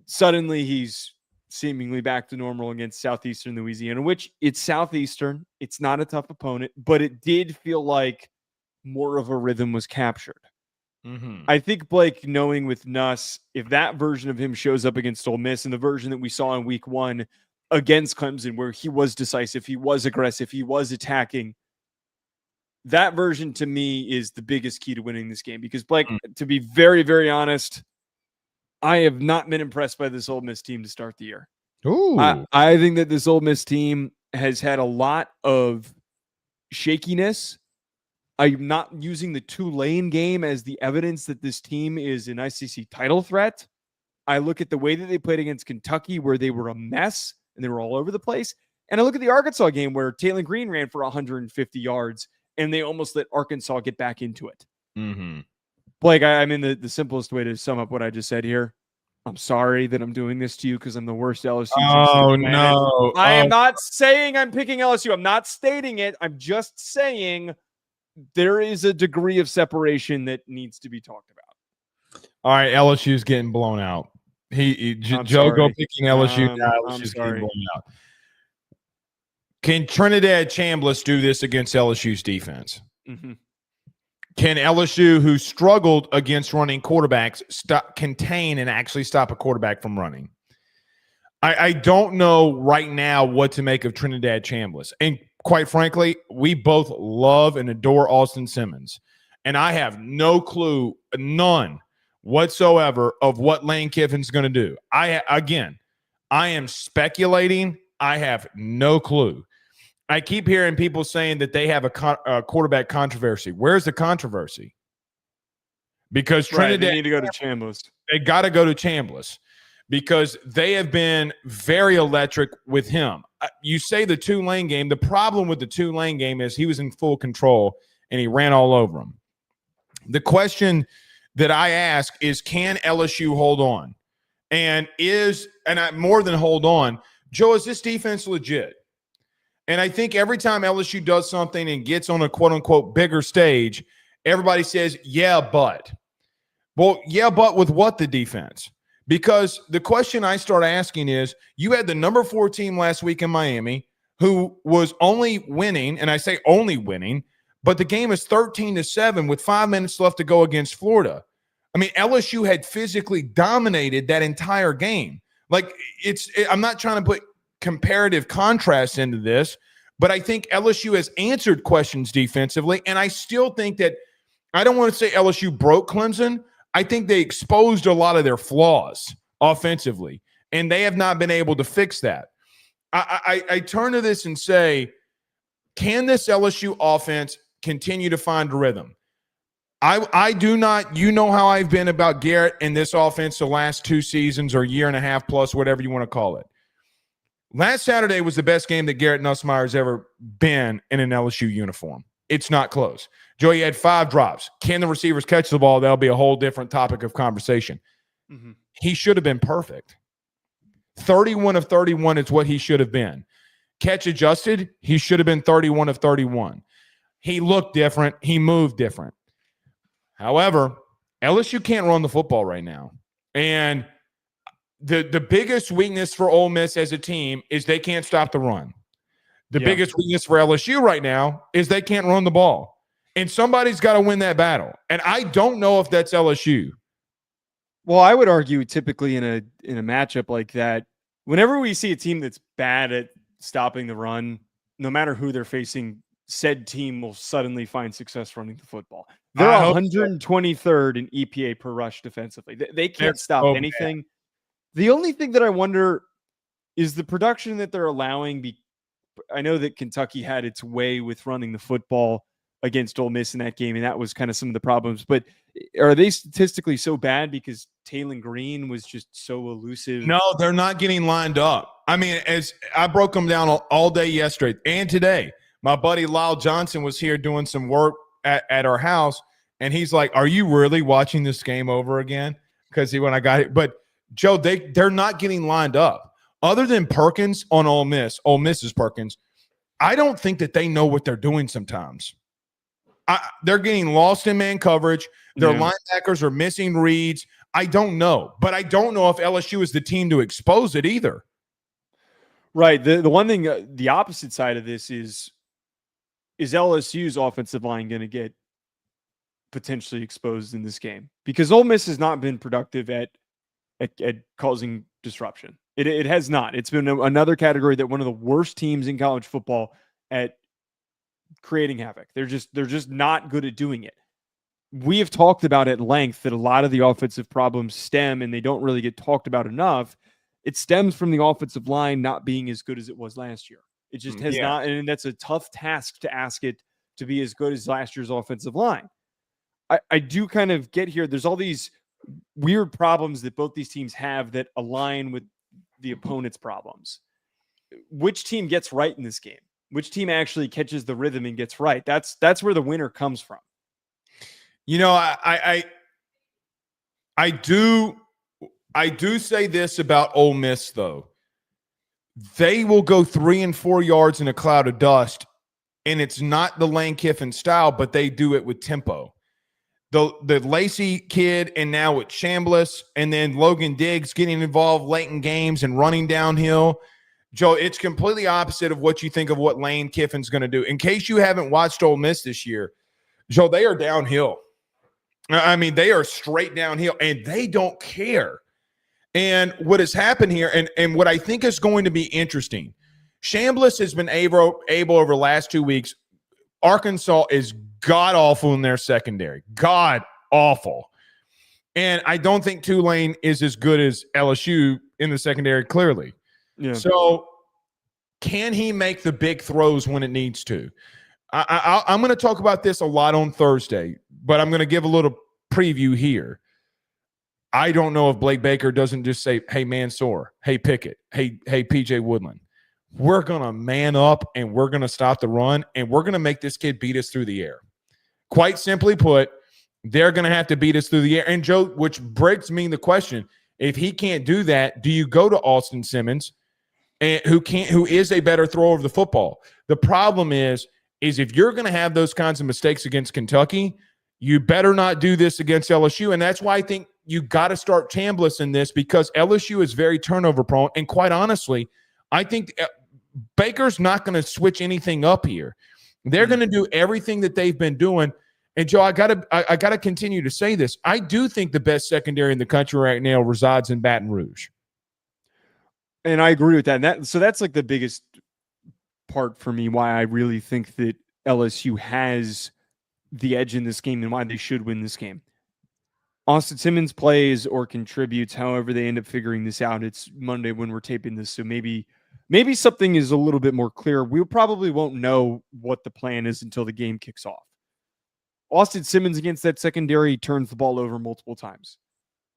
Suddenly, he's seemingly back to normal against Southeastern Louisiana, which it's Southeastern. It's not a tough opponent, but it did feel like more of a rhythm was captured. I think Blake, knowing with Nuss, if that version of him shows up against Ole Miss and the version that we saw in week 1 against Clemson, where he was decisive, he was aggressive, he was attacking, that version to me is the biggest key to winning this game. Because Blake, to be very, very honest, I have not been impressed by this Ole Miss team to start the year. I think that this Ole Miss team has had a lot of shakiness. I'm not using the Tulane game as the evidence that this team is an ICC title threat. I look at the way that they played against Kentucky, where they were a mess and they were all over the place. And I look at the Arkansas game where Taylor Green ran for 150 yards and they almost let Arkansas get back into it. Blake, I mean, the simplest way to sum up what I just said here, I'm sorry that I'm doing this to you because I'm the worst LSU. Oh, no. I am not saying I'm picking LSU. I'm not stating it. I'm just saying there is a degree of separation that needs to be talked about. All right, LSU's getting blown out. Joe go picking LSU. LSU's getting blown out. Can Trinidad Chambliss do this against LSU's defense? Can LSU, who struggled against running quarterbacks, contain and actually stop a quarterback from running? I don't know right now what to make of Trinidad Chambliss. And quite frankly, we both love and adore Austin Simmons. And I have no clue, none whatsoever, of what Lane Kiffin's going to do. I am speculating. I have no clue. I keep hearing people saying that they have a quarterback controversy. Where's the controversy? Because Trinidad, they need to go to Chambliss. They got to go to Chambliss because they have been very electric with him. You say the Tulane game. The problem with the Tulane game is he was in full control and he ran all over him. The question that I ask is, can LSU hold on? And more than hold on, Joe, is this defense legit? And I think every time LSU does something and gets on a quote-unquote bigger stage, everybody says, yeah, but. Well, yeah, but with what, the defense? Because the question I start asking is, you had the number 4 team last week in Miami who was only winning, and I say only winning, but the game is 13-7 with 5 minutes left to go against Florida. I mean, LSU had physically dominated that entire game. Like, I'm not trying to put comparative contrast into this, but I think LSU has answered questions defensively, and I still think that I don't want to say LSU broke Clemson. I think they exposed a lot of their flaws offensively, and they have not been able to fix that. I turn to this and say, can this LSU offense continue to find a rhythm? I do not, you know how I've been about Garrett and this offense the last 2 seasons or year and a half plus, whatever you want to call it. Last Saturday was the best game that Garrett Nussmeier has ever been in an LSU uniform. It's not close. Joey had 5 drops. Can the receivers catch the ball? That'll be a whole different topic of conversation. Mm-hmm. He should have been perfect. 31 of 31 is what he should have been. Catch adjusted, he should have been 31 of 31. He looked different. He moved different. However, LSU can't run the football right now. And the biggest weakness for Ole Miss as a team is they can't stop the run. The biggest weakness for LSU right now is they can't run the ball. And somebody's got to win that battle. And I don't know if that's LSU. Well, I would argue typically in a matchup like that, whenever we see a team that's bad at stopping the run, no matter who they're facing, said team will suddenly find success running the football. They're 123rd in EPA per rush defensively. They can't stop anything. Bad. The only thing that I wonder is the production that they're allowing. I know that Kentucky had its way with running the football against Ole Miss in that game, and that was kind of some of the problems. But are they statistically so bad because Taylon Green was just so elusive? No, they're not getting lined up. I mean, as I broke them down all day yesterday and today. My buddy Lyle Johnson was here doing some work at our house, and he's like, "Are you really watching this game over again?" Because when I got it, but Joe, they're not getting lined up. Other than Perkins on Ole Miss's Perkins, I don't think that they know what they're doing sometimes. They're getting lost in man coverage. Their linebackers are missing reads. I don't know. But I don't know if LSU is the team to expose it either. Right. The one thing, the opposite side of this is LSU's offensive line going to get potentially exposed in this game? Because Ole Miss has not been productive at causing disruption. It has not. It's been another category that one of the worst teams in college football at creating havoc. They're just not good at doing it. We have talked about at length that a lot of the offensive problems stem, and they don't really get talked about enough. It stems from the offensive line not being as good as it was last year. It just has not, and that's a tough task to ask it to be as good as last year's offensive line. I do kind of get here. There's all these weird problems that both these teams have that align with the opponent's problems. Which team gets right in this game? Which team actually catches the rhythm and gets right? That's where the winner comes from. You know, I do say this about Ole Miss though. They will go 3 and 4 yards in a cloud of dust, and it's not the Lane Kiffin style, but they do it with tempo. The Lacey kid, and now with Chambliss, and then Logan Diggs getting involved late in games and running downhill. Joe, it's completely opposite of what you think of what Lane Kiffin's going to do. In case you haven't watched Ole Miss this year, Joe, they are downhill. I mean, they are straight downhill, and they don't care. And what has happened here, and what I think is going to be interesting, Chambliss has been able over the last 2 weeks. Arkansas is god-awful in their secondary. God-awful. And I don't think Tulane is as good as LSU in the secondary, clearly. Yeah. So can he make the big throws when it needs to? I'm going to talk about this a lot on Thursday, but I'm going to give a little preview here. I don't know if Blake Baker doesn't just say, hey, Mansour, hey, Pickett, hey, PJ Woodland. We're going to man up and we're going to stop the run and we're going to make this kid beat us through the air. Quite simply put, they're going to have to beat us through the air. And Joe, which breaks me the question, if he can't do that, do you go to Austin Simmons, and who is a better thrower of the football? The problem is if you're going to have those kinds of mistakes against Kentucky, you better not do this against LSU. And that's why I think you got to start Chambliss in this, because LSU is very turnover prone. And quite honestly, I think Baker's not going to switch anything up here. They're going to do everything that they've been doing. And Joe, I gotta continue to say this. I do think the best secondary in the country right now resides in Baton Rouge. And I agree with that. So that's like the biggest part for me, why I really think that LSU has the edge in this game and why they should win this game. Austin Simmons plays or contributes, however they end up figuring this out. It's Monday when we're taping this, so maybe something is a little bit more clear. We probably won't know what the plan is until the game kicks off. Austin Simmons against that secondary turns the ball over multiple times.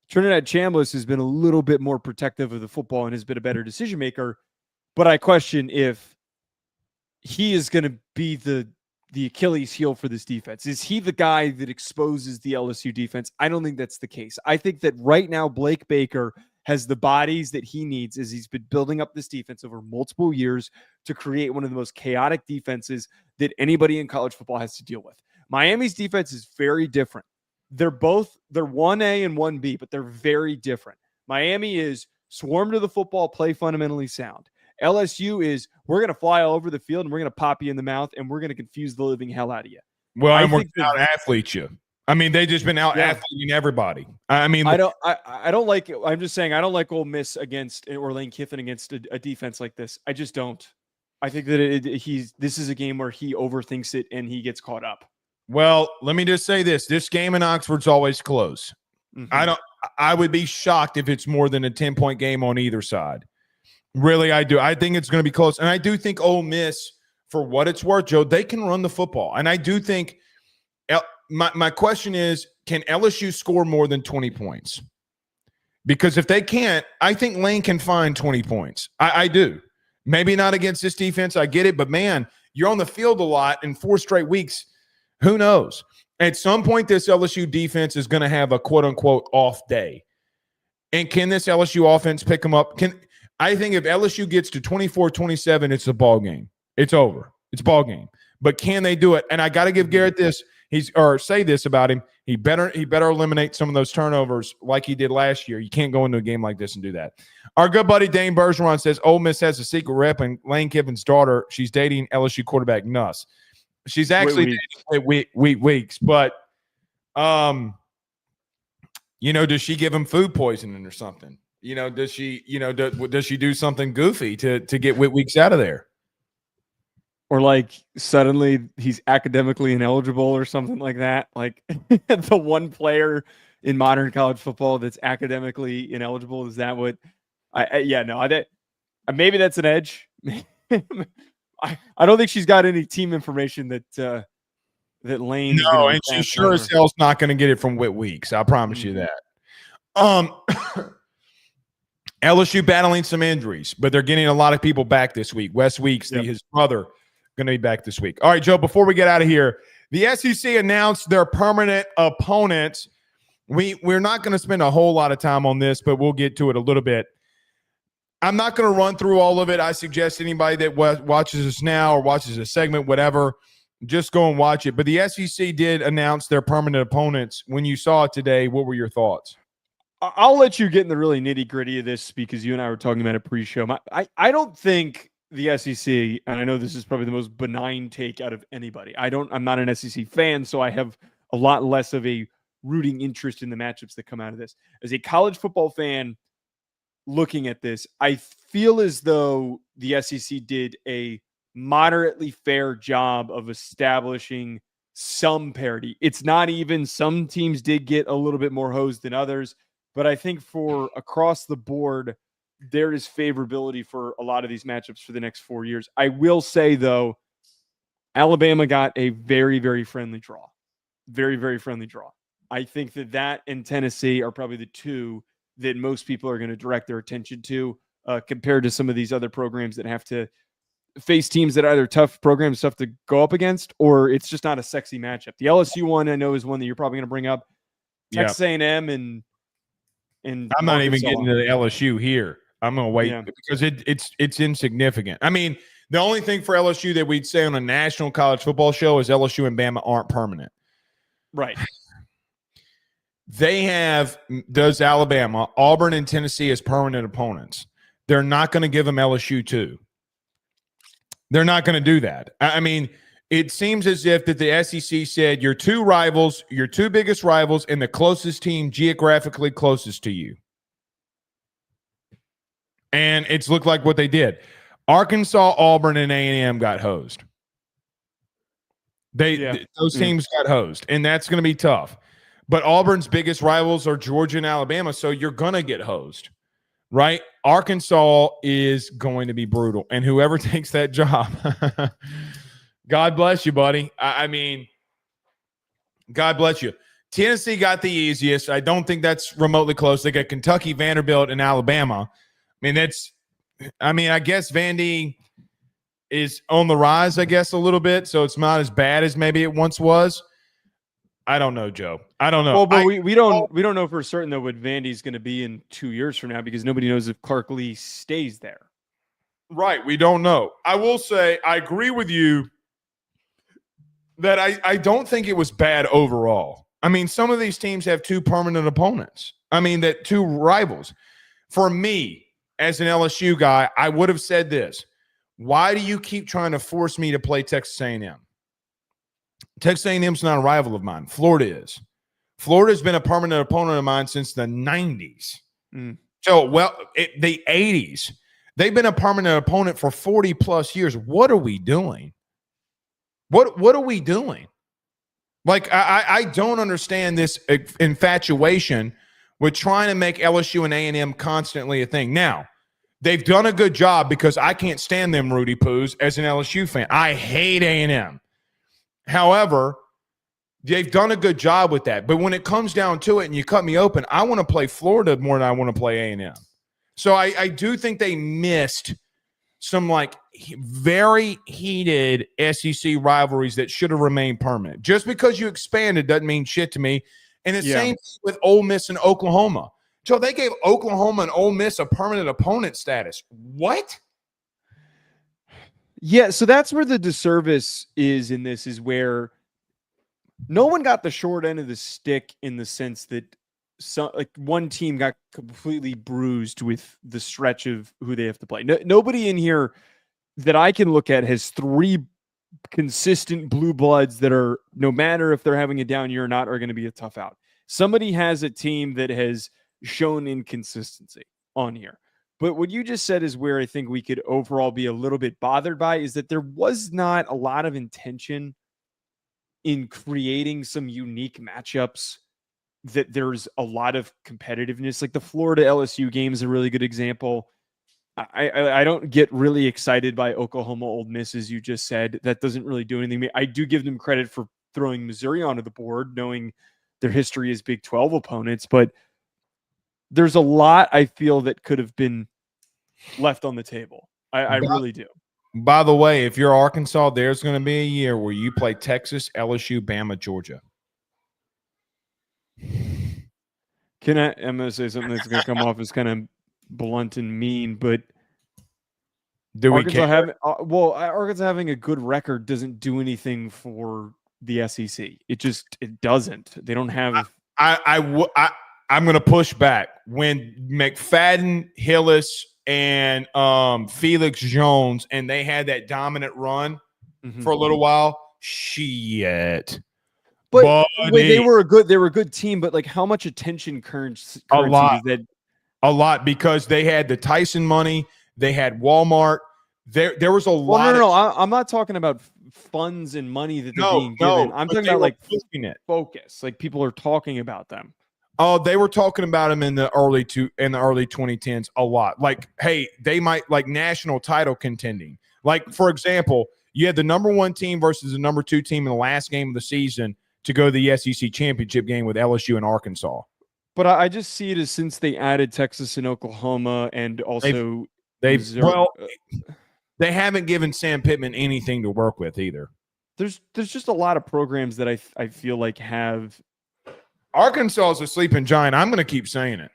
Trinidad Chambliss has been a little bit more protective of the football and has been a better decision maker, but I question if he is going to be the Achilles heel for this defense. Is he the guy that exposes the LSU defense? I don't think that's the case. I think that right now Blake Baker has the bodies that he needs as he's been building up this defense over multiple years to create one of the most chaotic defenses that anybody in college football has to deal with. Miami's defense is very different. They're 1A and 1B, but they're very different. Miami is swarm to the football, play fundamentally sound. LSU is, we're going to fly all over the field and we're going to pop you in the mouth and we're going to confuse the living hell out of you. Well, and we're going to out-athlete you. I mean, they've just been out-athleting everybody. I mean, I don't like it. I'm just saying, I don't like Ole Miss against, or Lane Kiffin against a defense like this. I just don't. I think that this is a game where he overthinks it and he gets caught up. Well, let me just say this. This game in Oxford's always close. Mm-hmm. I would be shocked if it's more than a 10-point game on either side. Really, I do. I think it's going to be close. And I do think Ole Miss, for what it's worth, Joe, they can run the football. And I do think my question is, can LSU score more than 20 points? Because if they can't, I think Lane can find 20 points. I do. Maybe not against this defense. I get it. But, man, you're on the field a lot in 4 straight weeks. Who knows? At some point, this LSU defense is going to have a quote-unquote off day. And can this LSU offense pick them up? I think if LSU gets to 24-27, it's a ball game. It's over. It's ball game. But can they do it? And I got to give Garrett this. Say this about him. He better eliminate some of those turnovers like he did last year. You can't go into a game like this and do that. Our good buddy Dane Bergeron says Ole Miss has a secret rep, and Lane Kiffin's daughter, she's dating LSU quarterback Nuss. She's actually weeks, but does she give him food poisoning or something? Does she do something goofy to get weeks out of there? Or like suddenly he's academically ineligible or something like that. Like the one player in modern college football that's academically ineligible. Is that what maybe that's an edge. I don't think she's got any team information that Lane. No, and she sure as hell's not going to get it from Whit Weeks. I promise you that. LSU battling some injuries, but they're getting a lot of people back this week. Wes Weeks, his brother, going to be back this week. All right, Joe, before we get out of here, the SEC announced their permanent opponents. We're not going to spend a whole lot of time on this, but we'll get to it a little bit. I'm not going to run through all of it. I suggest anybody that watches us now or watches a segment, whatever, just go and watch it. But the SEC did announce their permanent opponents. When you saw it today, what were your thoughts? I'll let you get in the really nitty-gritty of this because you and I were talking about it pre-show. I don't think the SEC, and I know this is probably the most benign take out of anybody. I'm not an SEC fan, so I have a lot less of a rooting interest in the matchups that come out of this. As a college football fan, looking at this, I feel as though the SEC did a moderately fair job of establishing some parity. It's not even, some teams did get a little bit more hosed than others, but I think for across the board, there is favorability for a lot of these matchups for the next 4 years. I will say, though, Alabama got a very, very friendly draw. Very, very friendly draw. I think that and Tennessee are probably the two that most people are going to direct their attention to compared to some of these other programs that have to face teams that are either tough programs, tough to go up against, or it's just not a sexy matchup. The LSU one I know is one that you're probably going to bring up. Texas A&M and I'm not even getting to the LSU here. I'm going to wait because it's insignificant. I mean, the only thing for LSU that we'd say on a national college football show is LSU and Bama aren't permanent. Right. Does Alabama, Auburn, and Tennessee as permanent opponents. They're not going to give them LSU too. They're not going to do that. I mean, it seems as if that the SEC said your two biggest rivals, and the closest team geographically closest to you. And it's looked like what they did. Arkansas, Auburn, and A&M got hosed. Those teams got hosed, and that's going to be tough. But Auburn's biggest rivals are Georgia and Alabama, so you're going to get hosed, right? Arkansas is going to be brutal, and whoever takes that job, God bless you, buddy. I mean, God bless you. Tennessee got the easiest. I don't think that's remotely close. They got Kentucky, Vanderbilt, and Alabama. I guess Vandy is on the rise, I guess, a little bit, so it's not as bad as maybe it once was. I don't know, Joe. I don't know. Well, but we don't know for certain though what Vandy's going to be in 2 years from now because nobody knows if Clark Lee stays there. Right, we don't know. I will say I agree with you that I don't think it was bad overall. I mean, some of these teams have two permanent opponents. Two rivals. For me, as an LSU guy, I would have said this. Why do you keep trying to force me to play Texas A&M? Texas A&M's not a rival of mine. Florida is. Florida's been a permanent opponent of mine since the 90s. So, the 80s. They've been a permanent opponent for 40-plus years. What are we doing? What are we doing? Like, I don't understand this infatuation with trying to make LSU and A&M constantly a thing. Now, they've done a good job because I can't stand them Rudy Poos as an LSU fan. I hate A&M. However, they've done a good job with that. But when it comes down to it and you cut me open, I want to play Florida more than I want to play A&M. So I do think they missed some very heated SEC rivalries that should have remained permanent. Just because you expanded doesn't mean shit to me. And the same with Ole Miss and Oklahoma. So they gave Oklahoma and Ole Miss a permanent opponent status. What? Yeah, so that's where the disservice is in this, is where no one got the short end of the stick in the sense that one team got completely bruised with the stretch of who they have to play. Nobody in here that I can look at has three consistent blue bloods that are, no matter if they're having a down year or not, are going to be a tough out. Somebody has a team that has shown inconsistency on here. But what you just said is where I think we could overall be a little bit bothered by, is that there was not a lot of intention in creating some unique matchups that there's a lot of competitiveness. Like the Florida LSU game is a really good example. I don't get really excited by Oklahoma Ole Miss, as you just said. That doesn't really do anything. I do give them credit for throwing Missouri onto the board, knowing their history as Big 12 opponents, but there's a lot I feel that could have been left on the table. I really do. By the way, if you're Arkansas, there's going to be a year where you play Texas, LSU, Bama, Georgia. I'm going to say something that's going to come off as kind of blunt and mean, but Arkansas having a good record doesn't do anything for the SEC. It doesn't. They don't have. I'm going to push back. When McFadden, Hillis, and Felix Jones, and they had that dominant run for a little while, shit. But they were a good team, but how much attention currency a lot, does that? A lot, because they had the Tyson money, they had Walmart. There was a lot. No. I'm not talking about funds and money that they're being given. I'm talking about focus. People are talking about them. Oh, they were talking about him in the early 2010s a lot. Like, hey, they might like national title contending. Like, for example, you had the number 1 team versus the number 2 team in the last game of the season to go to the SEC championship game with LSU and Arkansas. But I just see it as since they added Texas and Oklahoma and also they haven't given Sam Pittman anything to work with either. There's just a lot of programs that I feel like have. Arkansas is a sleeping giant. I'm going to keep saying it.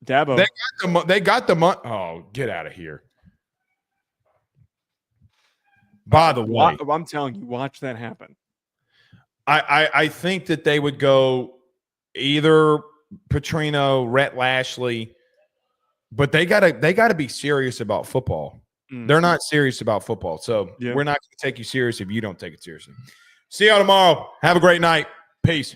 Dabo. They got the money. Oh, get out of here. By the way, I'm telling you, watch that happen. I think that they would go either Petrino, Rhett Lashley, but they gotta be serious about football. They're not serious about football, so we're not going to take you serious if you don't take it seriously. See y'all tomorrow. Have a great night. Peace.